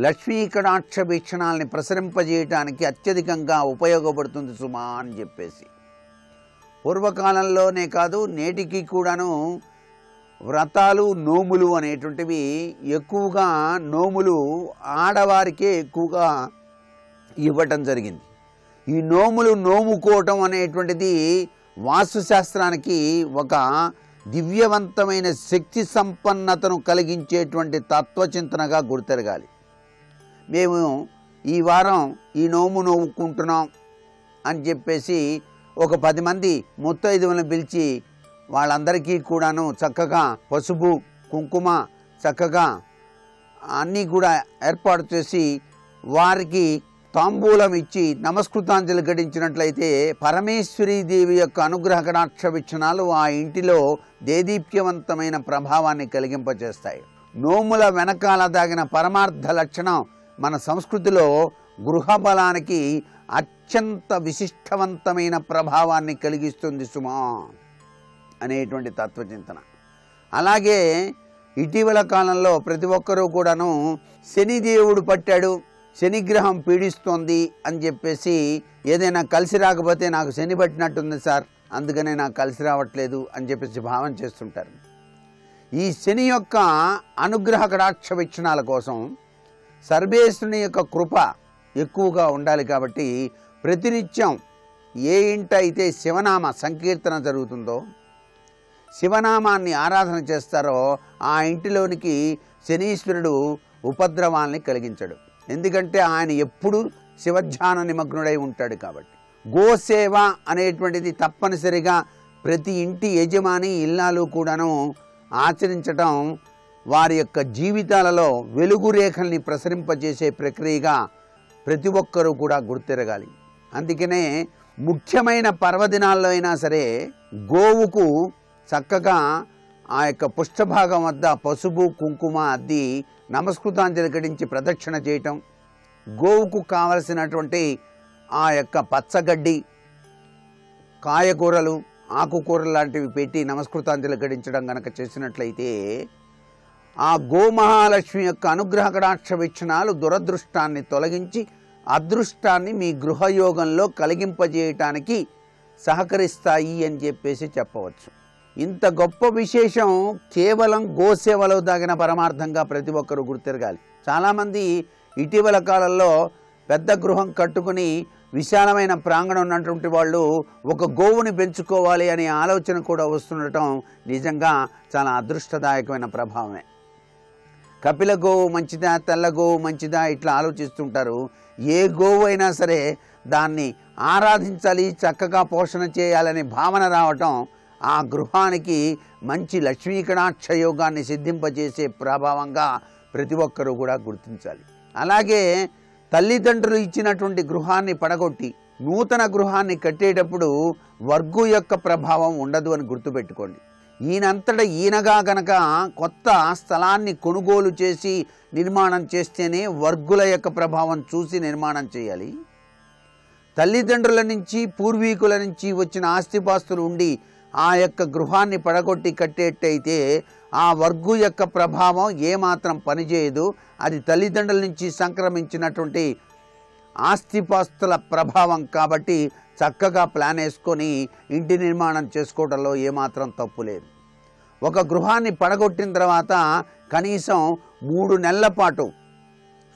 లక్ష్మీ కటాక్ష వీక్షణాలని ప్రసరింపజేయటానికి అత్యధికంగా ఉపయోగపడుతుంది సుమా అని చెప్పేసి పూర్వకాలంలోనే కాదు నేటికి కూడాను వ్రతాలు నోములు అనేటువంటివి ఎక్కువగా నోములు ఆడవారికే ఎక్కువగా ఇవ్వటం జరిగింది. ఈ నోములు నోముకోవటం అనేటువంటిది వాస్తుశాస్త్రానికి ఒక దివ్యవంతమైన శక్తి సంపన్నతను కలిగించేటువంటి తత్వచింతనగా గుర్తెరగాలి. మేము ఈ వారం ఈ నోము నోముకుంటున్నాం అని చెప్పేసి ఒక 10 మంది ముత్తైదువులను పిలిచి వాళ్ళందరికీ కూడాను చక్కగా పసుపు కుంకుమ చక్కగా అన్నీ కూడా ఏర్పాటు చేసి వారికి తాంబూలం ఇచ్చి నమస్కృతాంజలి ఘటించినట్లయితే పరమేశ్వరీదేవి యొక్క అనుగ్రహ కటాక్ష వీక్షణాలు ఆ ఇంటిలో దేదీప్యవంతమైన ప్రభావాన్ని కలిగింపచేస్తాయి. నోముల వెనకాల దాగిన పరమార్థ లక్షణం మన సంస్కృతిలో గృహ బలానికి అత్యంత విశిష్టవంతమైన ప్రభావాన్ని కలిగిస్తుంది సుమా అనేటువంటి తత్వచింతన. అలాగే ఇటీవల కాలంలో ప్రతి ఒక్కరూ కూడాను శనిదేవుడు పట్టాడు, శనిగ్రహం పీడిస్తోంది అని చెప్పేసి ఏదైనా కలిసి రాకపోతే నాకు శని పట్టినట్టుంది సార్, అందుకనే నాకు కలిసి రావట్లేదు అని చెప్పేసి భావన చేస్తుంటారు. ఈ శని యొక్క అనుగ్రహ కటాక్ష వీక్షణాల కోసం సర్వేశ్వరుని యొక్క కృప ఎక్కువగా ఉండాలి. కాబట్టి ప్రతినిత్యం ఏ ఇంట అయితే శివనామ సంకీర్తన జరుగుతుందో, శివనామాన్ని ఆరాధన చేస్తారో ఆ ఇంటిలోనికి శనీశ్వరుడు ఉపద్రవాల్ని కలిగించడు. ఎందుకంటే ఆయన ఎప్పుడు శివధ్యాన నిమగ్నుడై ఉంటాడు. కాబట్టి గోసేవ అనేటువంటిది తప్పనిసరిగా ప్రతి ఇంటి యజమాని ఇల్లాలు కూడాను ఆచరించటం వారి యొక్క జీవితాలలో వెలుగు రేఖల్ని ప్రసరింపజేసే ప్రక్రియగా ప్రతి ఒక్కరూ కూడా గుర్తెరగాలి. అందుకనే ముఖ్యమైన పర్వదినాల్లో అయినా సరే గోవుకు చక్కగా ఆ యొక్క పుష్టభాగం వద్ద పసుపు కుంకుమ అద్ది నమస్కృతాంజలి ఘటించి ప్రదక్షిణ చేయటం, గోవుకు కావలసినటువంటి ఆ యొక్క పచ్చగడ్డి, కాయకూరలు, ఆకుకూరలు లాంటివి పెట్టి నమస్కృతాంజలి ఘటించడం కనుక చేసినట్లయితే ఆ గోమహాలక్ష్మి యొక్క అనుగ్రహ కటాక్ష వీక్షణాలు దురదృష్టాన్ని తొలగించి అదృష్టాన్ని మీ గృహయోగంలో కలిగింపజేయటానికి సహకరిస్తాయి అని చెప్పేసి చెప్పవచ్చు. ఇంత గొప్ప విశేషం కేవలం గోసేవలో దాగిన పరమార్థంగా ప్రతి ఒక్కరూ గుర్తెరగాలి. చాలామంది ఇటీవల కాలంలో పెద్ద గృహం కట్టుకుని విశాలమైన ప్రాంగణం ఉన్నటువంటి వాళ్ళు ఒక గోవుని పెంచుకోవాలి అనే ఆలోచన కూడా వస్తుండటం నిజంగా చాలా అదృష్టదాయకమైన ప్రభావమే. కపిల గోవు మంచిదా, తెల్ల గోవు మంచిదా ఇట్లా ఆలోచిస్తుంటారు. ఏ గోవు అయినా సరే దాన్ని ఆరాధించాలి, చక్కగా పోషణ చేయాలనే భావన రావటం ఆ గృహానికి మంచి లక్ష్మీకటాక్ష యోగాన్ని సిద్ధింపజేసే ప్రభావంగా ప్రతి ఒక్కరూ కూడా గుర్తించాలి. అలాగే తల్లిదండ్రులు ఇచ్చినటువంటి గృహాన్ని పడగొట్టి నూతన గృహాన్ని కట్టేటప్పుడు వర్గు యొక్క ప్రభావం ఉండదు అని గుర్తుపెట్టుకోండి. ఈయనగా గనక కొత్త స్థలాన్ని కొనుగోలు చేసి నిర్మాణం చేస్తేనే వర్గుల యొక్క ప్రభావం చూసి నిర్మాణం చేయాలి. తల్లిదండ్రుల నుంచి పూర్వీకుల నుంచి వచ్చిన ఆస్తిపాస్తులు ఉండి ఆ యొక్క గృహాన్ని పడగొట్టి కట్టేటైతే ఆ వర్గు యొక్క ప్రభావం ఏమాత్రం పనిచేయదు. అది తల్లిదండ్రుల నుంచి సంక్రమించినటువంటి ఆస్తిపాస్తుల ప్రభావం కాబట్టి చక్కగా ప్లాన్ వేసుకొని ఇంటి నిర్మాణం చేసుకోవడంలో ఏమాత్రం తప్పు లేదు. ఒక గృహాన్ని పడగొట్టిన తర్వాత కనీసం 3 నెలల పాటు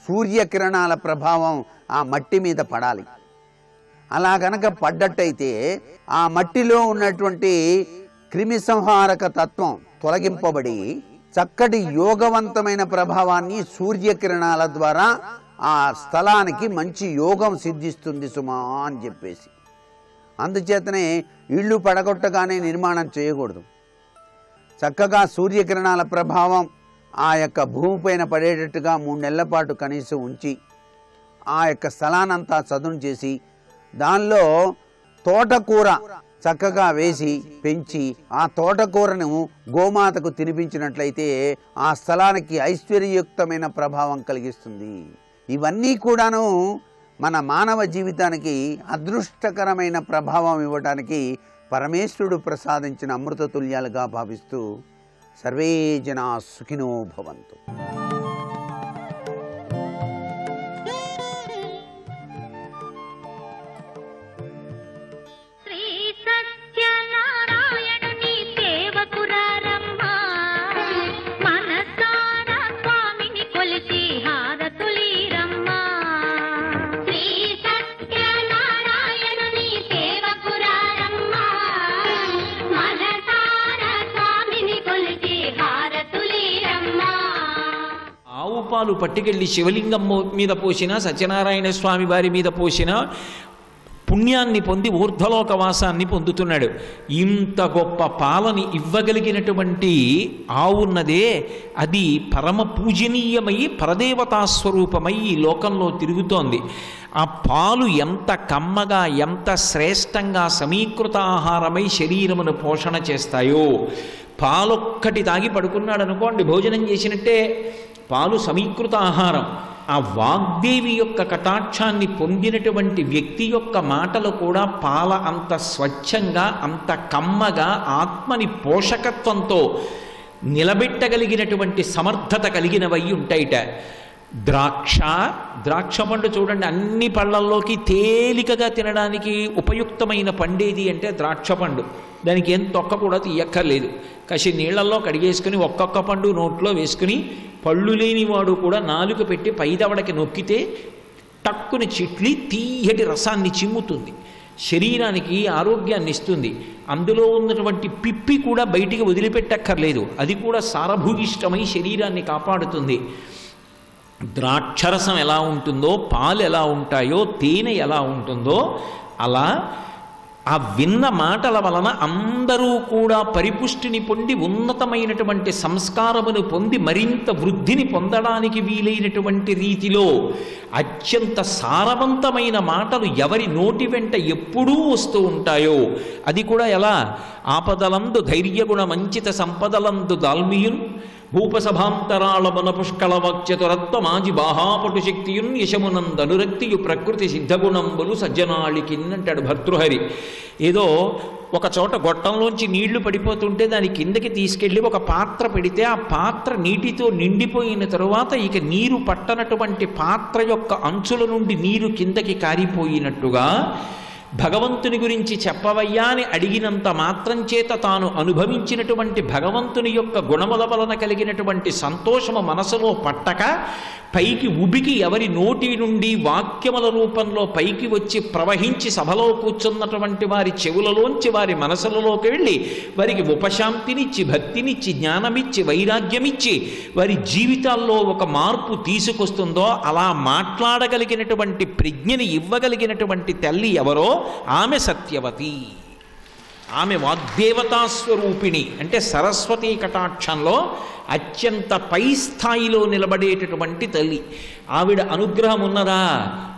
సూర్యకిరణాల ప్రభావం ఆ మట్టి మీద పడాలి. అలా గనక పడ్డట్టయితే ఆ మట్టిలో ఉన్నటువంటి క్రిమిసంహారక తత్వం తొలగింపబడి చక్కటి యోగవంతమైన ప్రభావాన్ని సూర్యకిరణాల ద్వారా ఆ స్థలానికి మంచి యోగం సిద్ధిస్తుంది సుమా అని చెప్పేసి. అందుచేతనే ఇళ్ళు పడగొట్టగానే నిర్మాణం చేయకూడదు. చక్కగా సూర్యకిరణాల ప్రభావం ఆ యొక్క భూమిపైన పడేటట్టుగా 3 నెలల పాటు కనీసం ఉంచి ఆ యొక్క స్థలానంతా చదును చేసి దానిలో తోటకూర చక్కగా వేసి పెంచి ఆ తోటకూరను గోమాతకు తినిపించినట్లయితే ఆ స్థలానికి ఐశ్వర్యయుక్తమైన ప్రభావం కలిగిస్తుంది. ఇవన్నీ కూడాను మన మానవ జీవితానికి అదృష్టకరమైన ప్రభావం ఇవ్వడానికి పరమేశ్వరుడు ప్రసాదించిన అమృతతుల్యాలుగా భావిస్తూ సర్వే జనా సుఖినో భవంతు. పాలు పట్టుకెళ్ళి శివలింగం మీద పోసిన, సత్యనారాయణ స్వామి వారి మీద పోసిన పుణ్యాన్ని పొంది ఊర్ధ్వలోక వాసాన్ని పొందుతున్నాడు. ఇంత గొప్ప పాలని ఇవ్వగలిగినటువంటి ఆవున్నదే అది పరమ పూజనీయమై పరదేవతాస్వరూపమై ఈ లోకంలో తిరుగుతోంది. ఆ పాలు ఎంత కమ్మగా ఎంత శ్రేష్టంగా సమీకృత ఆహారమై శరీరమును పోషణ చేస్తాయో, పాలొక్కటి తాగి పడుకున్నాడు అనుకోండి భోజనం చేసినట్టే. పాలు సమీకృత ఆహారం. ఆ వాగ్దేవి యొక్క కటాక్షాన్ని పొందినటువంటి వ్యక్తి యొక్క మాటలు కూడా పాల అంత స్వచ్ఛంగా అంత కమ్మగా ఆత్మని పోషకత్వంతో నిలబెట్టగలిగినటువంటి సమర్థత కలిగినవై ఉంటాయిట. ద్రాక్ష పండు చూడండి, అన్ని పళ్ళల్లోకి తేలికగా తినడానికి ఉపయుక్తమైన పండేది అంటే ద్రాక్ష పండు. దానికి ఏం తొక్క కూడా తీయక్కర్లేదు. కాసి నీళ్లలో కడిగేసుకుని ఒక్కొక్క పండు నోట్లో వేసుకుని పళ్ళు లేనివాడు కూడా నాలుక పెట్టి పైదవడకి నొక్కితే టక్కుని చిట్లి తీయటి రసాన్ని చిమ్ముతుంది, శరీరానికి ఆరోగ్యాన్ని ఇస్తుంది. అందులో ఉన్నటువంటి పిప్పి కూడా బయటికి వదిలిపెట్టక్కర్లేదు, అది కూడా సారభూయిష్టమై శరీరాన్ని కాపాడుతుంది. ద్రాక్షరసం ఎలా ఉంటుందో, పాలు ఎలా ఉంటాయో, తేనె ఎలా ఉంటుందో అలా ఆ విన్న మాటల వలన అందరూ కూడా పరిపుష్టిని పొంది ఉన్నతమైనటువంటి సంస్కారమును పొంది మరింత వృద్ధిని పొందడానికి వీలైనటువంటి రీతిలో అత్యంత సారవంతమైన మాటలు ఎవరి నోటి వెంట ఎప్పుడూ వస్తూ ఉంటాయో, అది కూడా ఎలా ఆపదలందు ధైర్యగుణ మంచిత సంపదలందు దాల్మియున్ భూపసభాంతరాళమున పుష్కళవాక్యతురత్వమాజి బాహాపటు శక్తియున్ యశమునందనురక్తియు ప్రకృతి సిద్ధగుణంబులు సజ్జనాళికిన్నంటాడు భర్తృహరి. ఏదో ఒక చోట గొట్టంలోంచి నీళ్లు పడిపోతుంటే దాని కిందకి తీసుకెళ్ళి ఒక పాత్ర పెడితే ఆ పాత్ర నీటితో నిండిపోయిన తరువాత ఇక నీరు పట్టనటువంటి పాత్ర యొక్క అంచుల నుండి నీరు కిందకి కారిపోయినట్టుగా భగవంతుని గురించి చెప్పవయ్యా అని అడిగినంత మాత్రం చేత తాను అనుభవించినటువంటి భగవంతుని యొక్క గుణముల వలన కలిగినటువంటి సంతోషము మనసులో పట్టక పైకి ఉబికి ఎవరి నోటి నుండి వాక్యముల రూపంలో పైకి వచ్చి ప్రవహించి సభలో కూర్చున్నటువంటి వారి చెవులలోంచి వారి మనసులలోకి వెళ్ళి వారికి ఉపశాంతినిచ్చి భక్తినిచ్చి జ్ఞానమిచ్చి వైరాగ్యమిచ్చి వారి జీవితాల్లో ఒక మార్పు తీసుకొస్తుందో అలా మాట్లాడగలిగినటువంటి ప్రజ్ఞని ఇవ్వగలిగినటువంటి తల్లి ఎవరో ఆమె సత్యవతి. ఆమె వాగ్దేవతా స్వరూపిణి. అంటే సరస్వతీ కటాక్షంలో అత్యంత పై స్థాయిలో నిలబడేటటువంటి తల్లి. ఆవిడ అనుగ్రహం ఉన్నదా?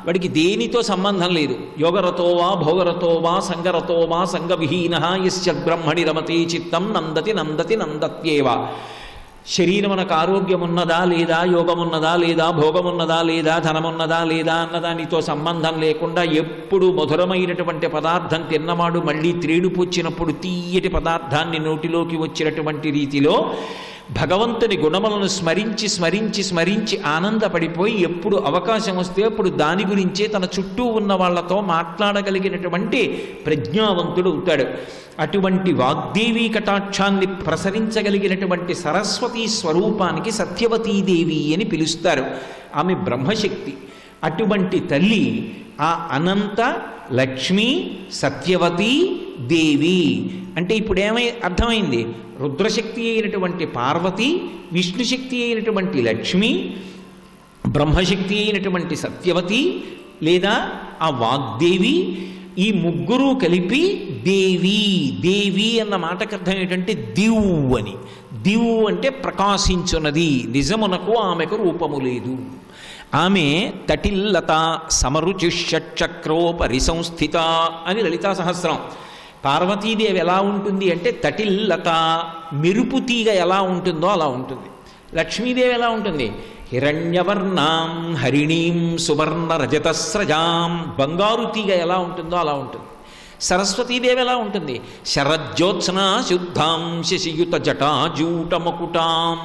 వాడికి దేనితో సంబంధం లేదు. యోగరతో వా భోగరతో వా సంగరతో వా సంగవిహీన యస్య బ్రహ్మణి రమతే చిత్తం నందతి నందతి నందత్యేవ. శరీరం మనకు ఆరోగ్యం ఉన్నదా లేదా, యోగం ఉన్నదా లేదా, భోగం ఉన్నదా లేదా, ధనం ఉన్నదా లేదా అన్నదానితో సంబంధం లేకుండా ఎప్పుడు మధురమైనటువంటి పదార్థం తిన్నవాడు మళ్ళీ త్రేడుపు వచ్చినప్పుడు తీయటి పదార్థాన్ని నోటిలోకి వచ్చినటువంటి రీతిలో భగవంతుని గుణములను స్మరించి స్మరించి స్మరించి ఆనందపడిపోయి ఎప్పుడు అవకాశం వస్తే అప్పుడు దాని గురించే తన చుట్టూ ఉన్న వాళ్లతో మాట్లాడగలిగినటువంటి ప్రజ్ఞావంతుడు అవుతాడు. అటువంటి వాగ్దేవీ కటాక్షాన్ని ప్రసరించగలిగినటువంటి సరస్వతీ స్వరూపానికి సత్యవతీదేవి అని పిలుస్తారు. ఆమె బ్రహ్మశక్తి. అటువంటి తల్లి ఆ అనంత లక్ష్మీ సత్యవతీ దేవి. అంటే ఇప్పుడు అర్థమైంది? రుద్రశక్తి అయినటువంటి పార్వతి, విష్ణుశక్తి అయినటువంటి లక్ష్మి, బ్రహ్మశక్తి అయినటువంటి సత్యవతి లేదా ఆ వాగ్దేవి, ఈ ముగ్గురు కలిపి దేవి. దేవి అన్న మాటకు అర్థం ఏంటంటే దివు అని. దివు అంటే ప్రకాశించున్నది. నిజమునకు ఆమెకు రూపము లేదు. ఆమె తటిల్లత సమరుచి షట్చక్రోపరి సంస్థిత అని లలితా సహస్రం. పార్వతీదేవి ఎలా ఉంటుంది అంటే తటిల్లత, మెరుపు తీగ ఎలా ఉంటుందో అలా ఉంటుంది. లక్ష్మీదేవి ఎలా ఉంటుంది? హిరణ్యవర్ణాం హరిణీం సువర్ణ రజతస్రజాం, బంగారు తీగ ఎలా ఉంటుందో అలా ఉంటుంది. సరస్వతీదేవి ఎలా ఉంటుంది? శరజ్యోత్స్నా శుద్ధాం శశియుత జటాజూటమకుటాం.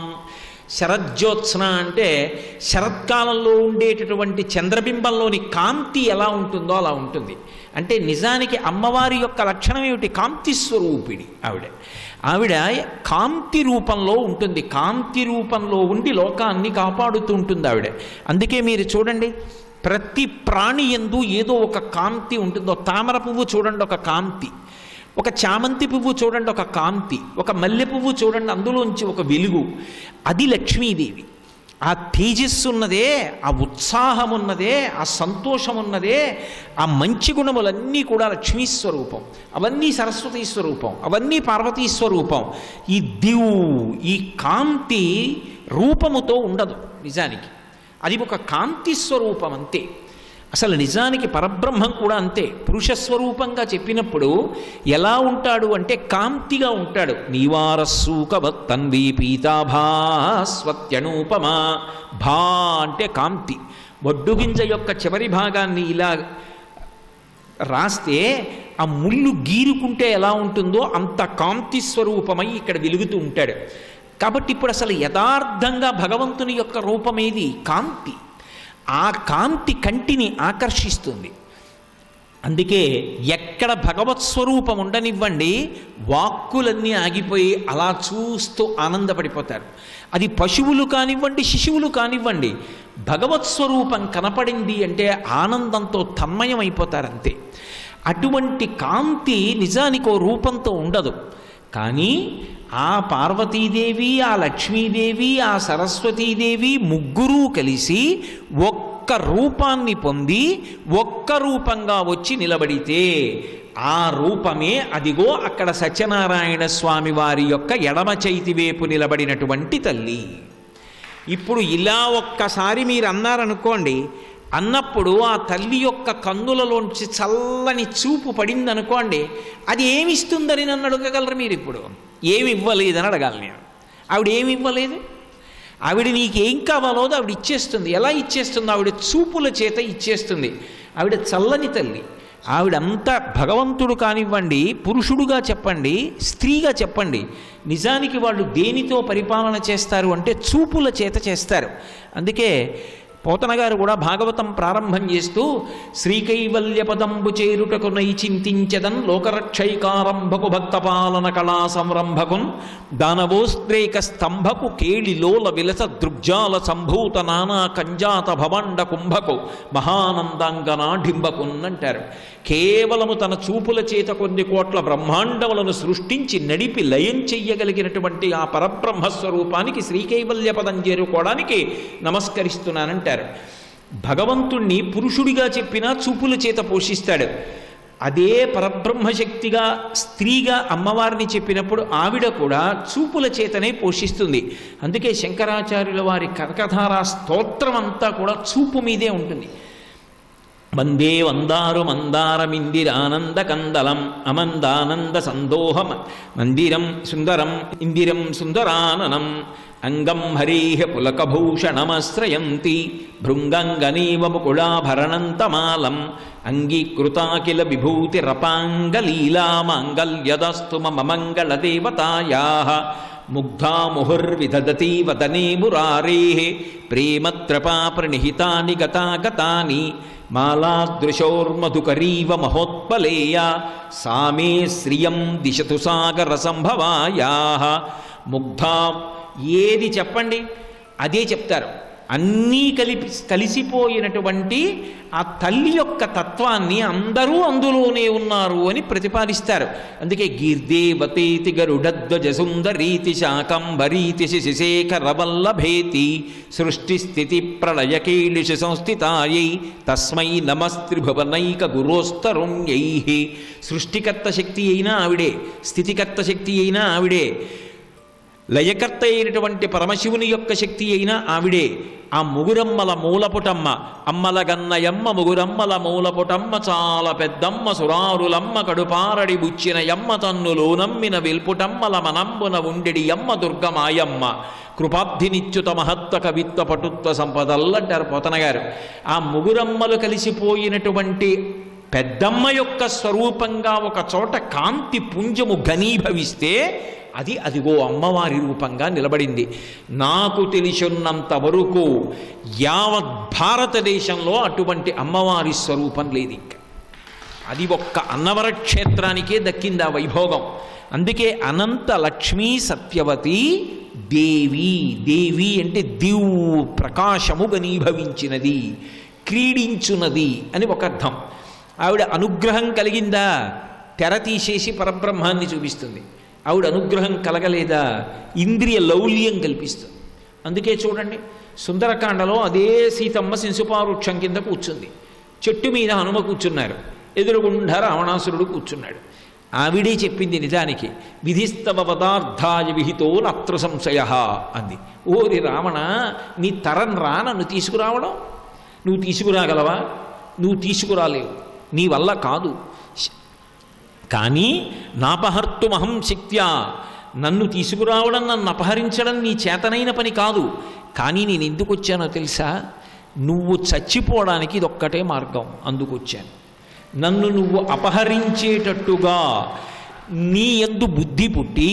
శరజ్యోత్స్న అంటే శరత్కాలంలో ఉండేటటువంటి చంద్రబింబంలోని కాంతి ఎలా ఉంటుందో అలా ఉంటుంది. అంటే నిజానికి అమ్మవారి యొక్క లక్షణం ఏమిటి? కాంతి స్వరూపిణి. ఆవిడ కాంతి రూపంలో ఉంటుంది. కాంతి రూపంలో ఉండి లోకాన్ని కాపాడుతూ ఉంటుంది ఆవిడ. అందుకే మీరు చూడండి, ప్రతి ప్రాణి యందు ఏదో ఒక కాంతి ఉంటుందో. తామర పువ్వు చూడండి, ఒక కాంతి. ఒక చామంతి పువ్వు చూడండి, ఒక కాంతి. ఒక మల్లె పువ్వు చూడండి, అందులోంచి ఒక వెలుగు. అది లక్ష్మీదేవి. ఆ తేజస్సు ఉన్నదే, ఆ ఉత్సాహం ఉన్నదే, ఆ సంతోషం ఉన్నదే, ఆ మంచి గుణములన్నీ కూడా లక్ష్మీ స్వరూపం. అవన్నీ సరస్వతీ స్వరూపం, అవన్నీ పార్వతీ స్వరూపం. ఈ దివు, ఈ కాంతి రూపముతో ఉండదు. నిజానికి అది ఒక కాంతి స్వరూపం అంతే. అసలు నిజానికి పరబ్రహ్మం కూడా అంతే. పురుషస్వరూపంగా చెప్పినప్పుడు ఎలా ఉంటాడు అంటే కాంతిగా ఉంటాడు. నీవారస్సూకవత్తన్వీ పీతాభాస్వత్యనూపమా. భా అంటే కాంతి. వడ్డుగింజ యొక్క చివరి భాగాన్ని ఇలా రాస్తే ఆ ముళ్ళు గీరుకుంటే ఎలా ఉంటుందో అంత కాంతి స్వరూపమై ఇక్కడ వెలుగుతూ ఉంటాడు. కాబట్టి ఇప్పుడు అసలు యథార్థంగా భగవంతుని యొక్క రూపమేది? కాంతి. ఆ కాంతి కంటిని ఆకర్షిస్తుంది. అందుకే ఎక్కడ భగవత్ స్వరూపం ఉండనివ్వండి, వాక్కులన్నీ ఆగిపోయి అలా చూస్తూ ఆనందపడిపోతారు. అది పశువులు కానివ్వండి, శిశువులు కానివ్వండి, భగవత్ స్వరూపం కనపడింది అంటే ఆనందంతో తన్మయమైపోతారంతే. అటువంటి కాంతి నిజానికి ఓ రూపంతో ఉండదు. కానీ ఆ పార్వతీదేవి, ఆ లక్ష్మీదేవి, ఆ సరస్వతీదేవి ముగ్గురూ కలిసి ఒక్క రూపాన్ని పొంది ఒక్క రూపంగా వచ్చి నిలబడితే ఆ రూపమే అదిగో అక్కడ సత్యనారాయణ స్వామి వారి యొక్క ఎడమ చేతివేపు నిలబడినటువంటి తల్లి. ఇప్పుడు ఇలా ఒక్కసారి మీరు అన్నారనుకోండి, అన్నప్పుడు ఆ తల్లి యొక్క కన్నులలోంచి చల్లని చూపు పడిందనుకోండి, అది ఏమిస్తుందని నన్ను అడగగలరు మీరు? ఇప్పుడు ఏమి ఇవ్వలేదని అడగాలి నేను. ఆవిడ ఏమి ఇవ్వలేదు. ఆవిడ నీకేం కావాలో ఆవిడ ఇచ్చేస్తుంది. ఎలా ఇచ్చేస్తుంది? ఆవిడ చూపుల చేత ఇచ్చేస్తుంది. ఆవిడ చల్లని తల్లి. ఆవిడంతా భగవంతుడు కానివ్వండి, పురుషుడుగా చెప్పండి, స్త్రీగా చెప్పండి, నిజానికి వాళ్ళు దేనితో పరిపాలన చేస్తారు అంటే చూపుల చేత చేస్తారు. అందుకే పోతన గారు కూడా భాగవతం ప్రారంభం చేస్తూ శ్రీకైవల్య పదంబు చేరుటకు నైచింతించదన్ లోకరక్షైకారంభకు భక్తపాలన కళా సంరంభకున్ దానవోస్త్రేక స్తంభకు కేళిలోల విలస దృగ్జాల సంభూత నానా కంజాత భవండ కుంభకు మహానందాంగనాఢింబకున్ అంటారు. కేవలము తన చూపుల చేత కొన్ని కోట్ల బ్రహ్మాండములను సృష్టించి నడిపి లయం చెయ్యగలిగినటువంటి ఆ పరబ్రహ్మస్వరూపానికి శ్రీకైవల్య పదం చేరుకోవడానికి నమస్కరిస్తున్నానంటారు. భగవంతుణ్ణి పురుషుడిగా చెప్పినా చూపుల చేత పోషిస్తాడు. అదే పరబ్రహ్మశక్తిగా స్త్రీగా అమ్మవారిని చెప్పినప్పుడు ఆవిడ కూడా చూపుల చేతనే పోషిస్తుంది. అందుకే శంకరాచార్యుల వారి కనకధారా స్తోత్రం అంతా కూడా చూపు మీదే ఉంటుంది. వందే వందారు మందారమిందిరానంద కందలం అమందానంద సందోహం మందిరం సుందరం ఇందిరం సుందరాననం అంగం హరీహ పులకభూషణమశ్రయంతి భృంగంగనీవ ముకుళాభరణంతమాలం అంగీకృతాకిల విభూతిరపాంగలీలా మాంగల్యదస్తు మమ మంగళదేవతాయాః ముగ్ధా ముహుర్విదదతి వదనే మురారేః ప్రేమత్రపా ప్రణిహితాని గతాగతాని మాలాదృశోర్మధుకరీవ మహోత్పలేయ సామే శ్రియం దిశతు సాగర సంభవాయాః. ముగ్ధా ఏది చెప్పండి అదే చెప్తారు. అన్నీ కలిసిపోయినటువంటి ఆ తల్లి యొక్క తత్వాన్ని అందరూ అందులోనే ఉన్నారు అని ప్రతిపాదిస్తారు. అందుకే గీర్దేవతేతి గరుడధ్వజ సుందరీతి శాకంబరీతి శశిశేఖరవల్లభేతి సృష్టిస్థితి ప్రళయకేళిష సంస్థితాయై తస్మై నమస్త్రిభువనైక గురోస్తరుణ్యై. సృష్టికర్త శక్తి అయినా ఆవిడే, స్థితికర్త శక్తి అయినా ఆవిడే, లయకర్త అయినటువంటి పరమశివుని యొక్క శక్తి అయినా ఆవిడే. ఆ ముగురమ్మల మూలపుటమ్మ అమ్మల గన్నయమ్మ ముగురమ్మల మూలపుటమ్మ చాలా పెద్దమ్మ సురారులమ్మ కడుపారడి బుచ్చిన యమ్మ తన్నులో నమ్మిన వెల్పుటమ్మల మనంబున ఉండెడి యమ్మ దుర్గమాయమ్మ కృపాబ్ధినిత్యుత మహత్వ కవిత్వ పటుత్వ సంపదల్లంటారు పోతన గారు. ఆ ముగురమ్మలు కలిసిపోయినటువంటి పెద్దమ్మ యొక్క స్వరూపంగా ఒక చోట కాంతి పుంజము ఘనీభవిస్తే అది అదిగో అమ్మవారి రూపంగా నిలబడింది. నాకు తెలిసినంత వరకు యావత్ భారతదేశంలో అటువంటి అమ్మవారి స్వరూపం లేదు ఇంకా. అది ఒక్క అన్నవర క్షేత్రానికే దక్కింది ఆ వైభోగం. అందుకే అనంత లక్ష్మీ సత్యవతి దేవి. దేవి అంటే దివ్ ప్రకాశము గనీభవించినది, క్రీడించున్నది అని ఒక అర్థం. ఆవిడ అనుగ్రహం కలిగిందా, తెర తీసేసి పరబ్రహ్మాన్ని చూపిస్తుంది. ఆవిడ అనుగ్రహం కలగలేదా, ఇంద్రియ లౌల్యం కల్పిస్తుంది. అందుకే చూడండి సుందరకాండలో అదే సీతమ్మ శిశుపావృక్షం కింద కూర్చుంది, చెట్టు మీద హనుమ కూర్చున్నారు, ఎదురుగుండా రావణాసురుడు కూర్చున్నాడు. ఆవిడే చెప్పింది నిజానికి విధిస్తవ పదార్థాయ విహితో నత్ర సంశయ అంది. ఓరి రావణ, నీ తరం రా నన్ను తీసుకురావడం, నువ్వు తీసుకురాగలవా? నువ్వు తీసుకురాలేవు, నీ వల్ల కాదు. కానీ నాపహర్తుమహం శక్త్యా, నన్ను తీసుకురావడం, నన్ను అపహరించడం నీ చేతనైన పని కాదు. కానీ నేను ఎందుకు వచ్చానో తెలుసా? నువ్వు చచ్చిపోవడానికి ఇదొక్కటే మార్గం, అందుకు వచ్చాను. నన్ను నువ్వు అపహరించేటట్టుగా నీ యందు బుద్ధి పుట్టి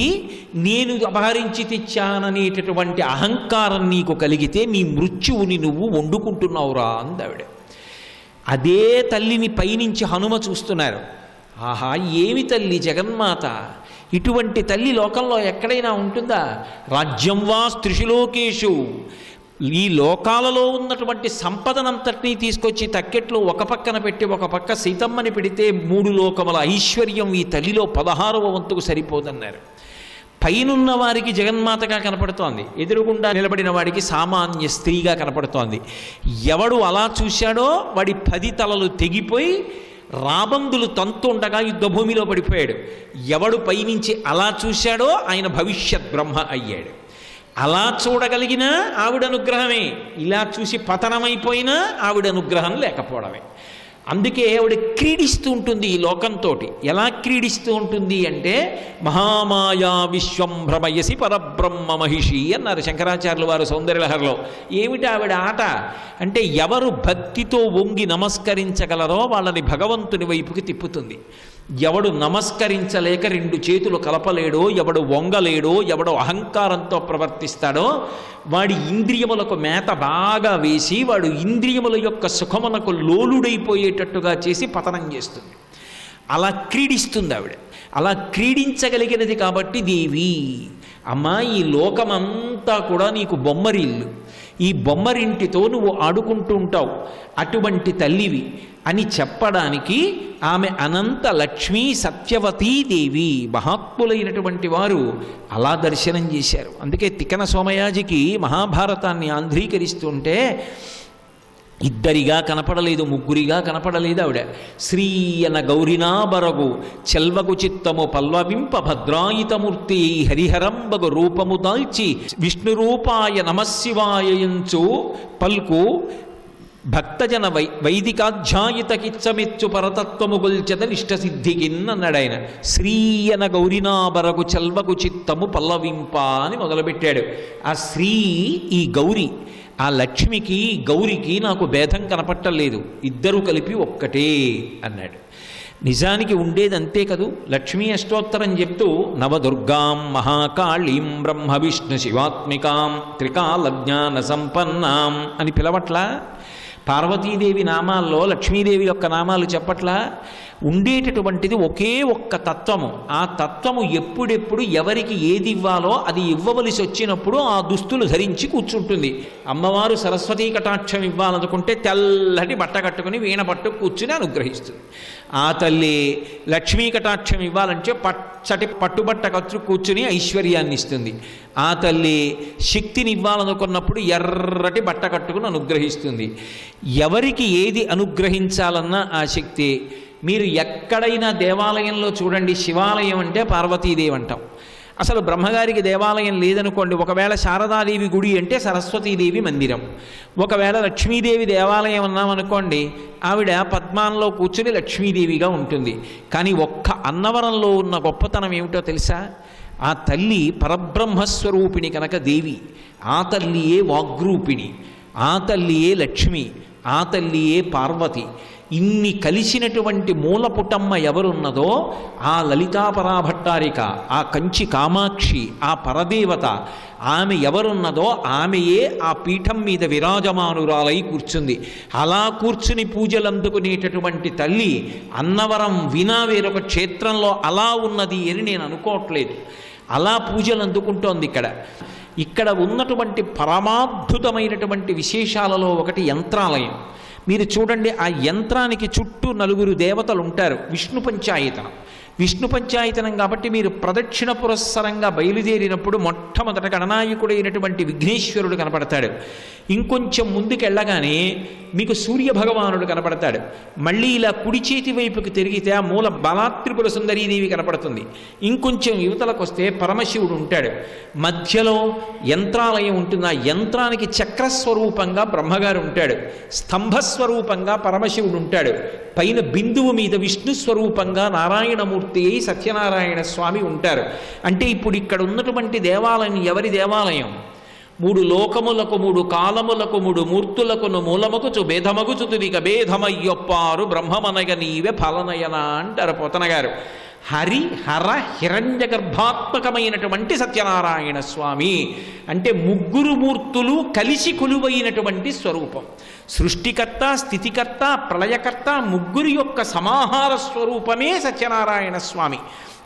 నేను అపహరించి తెచ్చాననేటటువంటి అహంకారం నీకు కలిగితే నీ మృత్యువుని నువ్వు వండుకుంటున్నావురా అందావిడ. అదే తల్లిని పైనుంచి హనుమ చూస్తున్నారు. ఆహా, ఏమి తల్లి జగన్మాత! ఇటువంటి తల్లి లోకంలో ఎక్కడైనా ఉంటుందా? రాజ్యం వా స్త్రిషులోకేషు, ఈ లోకాలలో ఉన్నటువంటి సంపదనంతటినీ తీసుకొచ్చి తక్కెట్లో ఒక పక్కన పెట్టి ఒక పక్క సీతమ్మని పెడితే 3 లోకముల ఐశ్వర్యం ఈ తల్లిలో 16వ వంతుకు సరిపోదన్నారు. పైనున్న వారికి జగన్మాతగా కనపడుతోంది, ఎదురుగుండా నిలబడిన వాడికి సామాన్య స్త్రీగా కనపడుతోంది. ఎవడు అలా చూశాడో వాడి 10 తలలు తెగిపోయి రాబందులు తంతుండగా యుద్ధభూమిలో పడిపోయాడు. ఎవడు పైనుంచి అలా చూశాడో ఆయన భవిష్యత్ బ్రహ్మ అయ్యాడు. అలా చూడగలిగినా ఆవిడ అనుగ్రహమే, ఇలా చూసి పతనమైపోయినా ఆవిడ అనుగ్రహం లేకపోవడమే. అందుకే ఆవిడ క్రీడిస్తూ ఉంటుంది ఈ లోకంతో. ఎలా క్రీడిస్తూ ఉంటుంది అంటే మహామాయా విశ్వం భ్రమయసి పరబ్రహ్మ మహిషి అన్నారు శంకరాచార్యుల వారు సౌందర్యలహరిలో. ఏమిటి ఆవిడ ఆట అంటే ఎవరు భక్తితో వంగి నమస్కరించగలరో వాళ్ళని భగవంతుని వైపుకి తిప్పుతుంది. ఎవడు నమస్కరించలేక 2 చేతులు కలపలేడో, ఎవడు వంగలేడో, ఎవడు అహంకారంతో ప్రవర్తిస్తాడో వాడి ఇంద్రియములకు మేత బాగా వేసి వాడు ఇంద్రియముల యొక్క సుఖమునకు లోలుడైపోయేటట్టుగా చేసి పతనం చేస్తుంది. అలా క్రీడిస్తుంది ఆవిడ. అలా క్రీడించగలిగినది కాబట్టి దేవి. అమ్మా, ఈ లోకమంతా కూడా నీకు బొమ్మరిల్లు, ఈ బొమ్మరింటితో నువ్వు ఆడుకుంటూ ఉంటావు, అటువంటి తల్లివి అని చెప్పడానికి ఆమె అనంత లక్ష్మీ సత్యవతీదేవి. మహాత్ములైనటువంటి వారు అలా దర్శనం చేశారు. అందుకే తిక్కన సోమయాజికి మహాభారతాన్ని ఆంధ్రీకరిస్తుంటే ఇద్దరిగా కనపడలేదు, ముగ్గురిగా కనపడలేదు ఆవిడ. శ్రీయన గౌరినాబరగు చెల్వగు చిత్తము పల్వవింప భద్రాయితమూర్తి హరిహరంబగు రూపము దాల్చి విష్ణు రూపాయ నమశివాయయంచు పల్కు భక్తజన వైదికాధ్యాయితకిచ్చమెచ్చు పరతత్వము గొల్చెద నిష్టసిద్ధికిన్నన్నాడు ఆయన. శ్రీయన గౌరినాబరగు చెల్వగు చిత్తము పల్లవింప అని మొదలుపెట్టాడు. ఆ శ్రీ ఈ గౌరి, ఆ లక్ష్మికి గౌరికి నాకు భేదం కనపట్టలేదు, ఇద్దరూ కలిపి ఒక్కటే అన్నాడు. నిజానికి ఉండేది అంతే కదూ. లక్ష్మీ అష్టోత్తరం చెప్తూ నవదుర్గాం మహాకాళీం బ్రహ్మ విష్ణు శివాత్మికాం త్రికాలజ్ఞాన సంపన్నాం అని పిలవట్లా? పార్వతీదేవి నామాల్లో లక్ష్మీదేవి యొక్క నామాలు చెప్పట్లా? ఉండేటటువంటిది ఒకే ఒక్క తత్వము. ఆ తత్వము ఎప్పుడెప్పుడు ఎవరికి ఏది ఇవ్వాలో అది ఇవ్వవలసి వచ్చినప్పుడు ఆ దుస్తులు ధరించి కూర్చుంటుంది. అమ్మవారు సరస్వతీ కటాక్షం ఇవ్వాలనుకుంటే తెల్లటి బట్ట కట్టుకుని వీణ పట్టు కూర్చుని అనుగ్రహిస్తుంది. ఆ తల్లి లక్ష్మీ కటాక్షం ఇవ్వాలంటే పచ్చటి పట్టుబట్ట కట్టు కూర్చుని ఐశ్వర్యాన్ని ఇస్తుంది. ఆ తల్లి శక్తిని ఇవ్వాలనుకున్నప్పుడు ఎర్రటి బట్ట కట్టుకుని అనుగ్రహిస్తుంది. ఎవరికి ఏది అనుగ్రహించాలన్నా ఆ శక్తి. మీరు ఎక్కడైనా దేవాలయంలో చూడండి, శివాలయం అంటే పార్వతీదేవి అంటాం. అసలు బ్రహ్మగారికి దేవాలయం లేదనుకోండి, ఒకవేళ శారదాదేవి గుడి అంటే సరస్వతీదేవి మందిరం. ఒకవేళ లక్ష్మీదేవి దేవాలయం అన్నామనుకోండి, ఆవిడ పద్మాంలో కూర్చుని లక్ష్మీదేవిగా ఉంటుంది. కానీ ఒక్క అన్నవరంలో ఉన్న గొప్పతనం ఏమిటో తెలుసా? ఆ తల్లి పరబ్రహ్మస్వరూపిణి కనుక దేవి, ఆ తల్లియే వాగ్రూపిణి, ఆ తల్లియే లక్ష్మి, ఆ తల్లియే పార్వతి. ఇన్ని కలిసినటువంటి మూలపుటమ్మ ఎవరున్నదో ఆ లలితాపరాభట్టారిక, ఆ కంచి కామాక్షి, ఆ పరదేవత, ఆమె ఎవరున్నదో ఆమెయే ఆ పీఠం మీద విరాజమానురాలై కూర్చుంది. అలా కూర్చుని పూజలు అందుకునేటటువంటి తల్లి అన్నవరం వినా వేరొక క్షేత్రంలో అలా ఉన్నది అని నేను అనుకోవట్లేదు. అలా పూజలు అందుకుంటోంది ఇక్కడ ఉన్నటువంటి పరమాద్భుతమైనటువంటి విశేషాలలో ఒకటి యంత్రాలయం. మీరు చూడండి, ఆ యంత్రానికి చుట్టూ 4 దేవతలు ఉంటారు. విష్ణు పంచాయతనం, విష్ణు పంచాయతనం కాబట్టి మీరు ప్రదక్షిణ పురస్సరంగా బయలుదేరినప్పుడు మొట్టమొదట గణనాయకుడైనటువంటి విఘ్నేశ్వరుడు కనపడతాడు. ఇంకొంచెం ముందుకెళ్ళగానే మీకు సూర్యభగవానుడు కనపడతాడు. మళ్ళీ ఇలా కుడి చేతి వైపుకి తిరిగితే ఆ మూల బలాత్రిపుర సుందరీదేవి కనపడుతుంది. ఇంకొంచెం యువతలకు వస్తే పరమశివుడు ఉంటాడు. మధ్యలో యంత్రాలయం ఉంటుంది. ఆ యంత్రానికి చక్రస్వరూపంగా బ్రహ్మగారు ఉంటాడు, స్తంభస్వరూపంగా పరమశివుడు ఉంటాడు, పైన బిందువు మీద విష్ణు స్వరూపంగా నారాయణమూర్తి అయి సత్యనారాయణ స్వామి ఉంటారు. అంటే ఇప్పుడు ఇక్కడ ఉన్నటువంటి దేవాలయం ఎవరి దేవాలయం? 3 లోకములకు 3 కాలములకు 3 మూర్తులకును మూలమగుచు భేదమగుచు తుదిక భేదమయ్యొప్పారు బ్రహ్మమనగ నీవే ఫలనయన అంటారు పోతన గారు. హరి హర హిరణ్య గర్భాత్మకమైనటువంటి సత్యనారాయణ స్వామి అంటే 3 మూర్తులు కలిసి కొలువైనటువంటి స్వరూపం. సృష్టికర్త, స్థితికర్త, ప్రళయకర్త 3 యొక్క సమాహార స్వరూపమే సత్యనారాయణ స్వామి.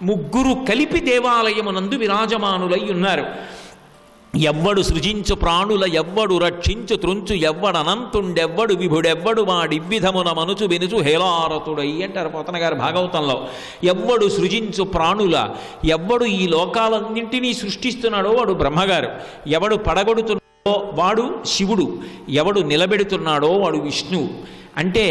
3 కలిపి దేవాలయమునందు విరాజమానులై ఉన్నారు. ఎవ్వడు సృజించు ప్రాణుల ఎవ్వడు రక్షించు త్రుంచు ఎవ్వడనంతుండెవ్వడు విభుడెవ్వడు వాడివ్విధమున మనుచు వినుచు హేలారతుడై అంటారు పోతన గారు భాగవతంలో. ఎవ్వడు సృజించు ప్రాణుల, ఎవ్వడు ఈ లోకాలన్నింటినీ సృష్టిస్తున్నాడో వాడు బ్రహ్మగారు, ఎవడు పడగొడుతున్నాడో వాడు శివుడు, ఎవడు నిలబెడుతున్నాడో వాడు విష్ణువు. అంటే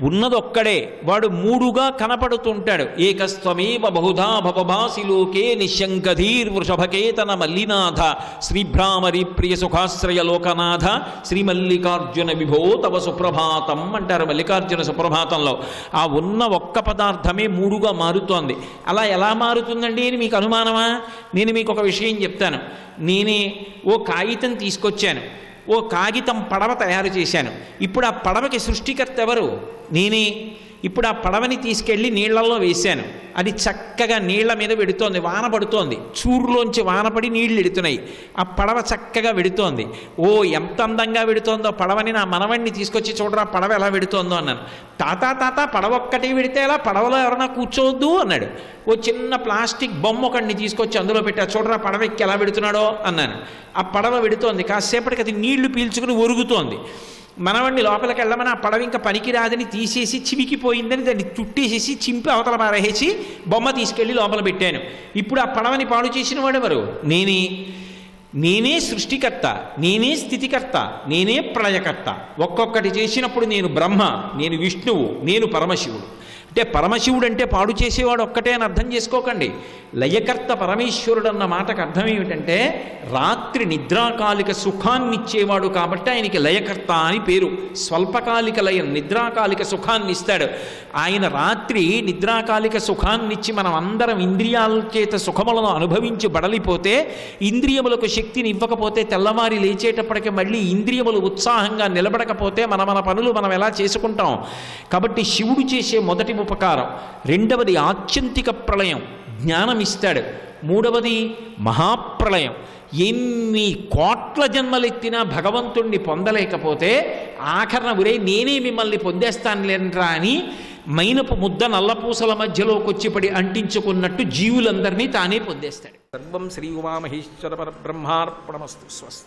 ఉన్నదొక్కడే, వాడు 3గా కనపడుతుంటాడు. ఏకస్త్వమేవ బహుధా భవభాసి లోకే నిశంకధీర్ వృషభకేతన మల్లినాథ శ్రీభ్రామరి ప్రియ సుఖాశ్రయ లోకనాథ శ్రీమల్లికార్జున విభో తవ సుప్రభాతం అంటారు మల్లికార్జున సుప్రభాతంలో. ఆ ఉన్న ఒక్క పదార్థమే 3గా మారుతోంది. అలా ఎలా మారుతుందండి అని మీకు అనుమానమా? నేను మీకు ఒక విషయం చెప్తాను. నేనే ఓ కాగితం తీసుకొచ్చాను, ఓ కాగితం పడవ తయారు చేశాను. ఇప్పుడు ఆ పడవకి సృష్టికర్త ఎవరు? నేనే. ఇప్పుడు ఆ పడవని తీసుకెళ్ళి నీళ్లలో వేశాను. అది చక్కగా నీళ్ల మీద వెడుతోంది, వాన పడుతోంది, చూరులోంచి వానపడి నీళ్లు ఎడుతున్నాయి. ఆ పడవ చక్కగా వెడుతోంది. ఓ ఎంత అందంగా వెడుతోందో పడవని నా మనవణ్ణి తీసుకొచ్చి చూడరా పడవ ఎలా వెడుతోందో అన్నాను. తాత పడవ ఒక్కటి వెడితే ఎలా, పడవలో ఎవరన్నా కూర్చోవద్దు అన్నాడు. ఓ చిన్న ప్లాస్టిక్ బొమ్మ ఒకడిని తీసుకొచ్చి అందులో పెట్టా, చూడరా పడవ ఎక్కి ఎలా వెడుతున్నాడో అన్నాను. ఆ పడవ వెడుతోంది. కాసేపటికి అది నీళ్లు పీల్చుకుని ఒరుగుతోంది. మనవణ్ణి లోపలికి వెళ్ళమని ఆ పడవ ఇంకా పనికిరాదని తీసేసి చివికిపోయిందని దాన్ని చుట్టేసేసి చింపి అవతల పారేసి బొమ్మ తీసుకెళ్ళి లోపల పెట్టాను. ఇప్పుడు ఆ పడవని పాడు చేసిన వాడెవరు? నేనే. నేనే సృష్టికర్త, నేనే స్థితికర్త, నేనే ప్రళయకర్త. ఒక్కొక్కటి చేసినప్పుడు నేను బ్రహ్మ, నేను విష్ణువు, నేను పరమశివుడు. అంటే పరమశివుడు అంటే పాడు చేసేవాడు ఒక్కటే అని అర్థం చేసుకోకండి. లయకర్త పరమేశ్వరుడు అన్న మాటకు అర్థం ఏమిటంటే రాత్రి నిద్రాకాలిక సుఖాన్ని ఇచ్చేవాడు కాబట్టి ఆయనకి లయకర్త అని పేరు. స్వల్పకాలిక లయం, నిద్రాకాలిక సుఖాన్ని ఇస్తాడు ఆయన. రాత్రి నిద్రాకాలిక సుఖాన్ని ఇచ్చి మనం అందరం ఇంద్రియాల చేత సుఖములను అనుభవించి బడలిపోతే, ఇంద్రియములకు శక్తిని ఇవ్వకపోతే, తెల్లవారి లేచేటప్పటికి మళ్ళీ ఇంద్రియములు ఉత్సాహంగా నిలబడకపోతే మన పనులు మనం ఎలా చేసుకుంటాం? కాబట్టి శివుడు చేసే మొదటి ఉపకారం. రెండవది ఆత్యంతిక ప్రళయం, జ్ఞానం ఇస్తాడు. మూడవది మహాప్రళయం. ఎన్ని కోట్ల జన్మలెత్తినా భగవంతుణ్ణి పొందలేకపోతే ఆఖరణ ఉరే నేనే మిమ్మల్ని పొందేస్తానులేంట్రా అని మైనపు ముద్ద నల్లపూసల మధ్యలోకి వచ్చి పడి అంటించుకున్నట్టు జీవులందరినీ తానే పొందేస్తాడు. సర్వం శ్రీ ఉమామహేశ్వర పరబ్రహ్మార్పణమస్తు. స్వస్తి.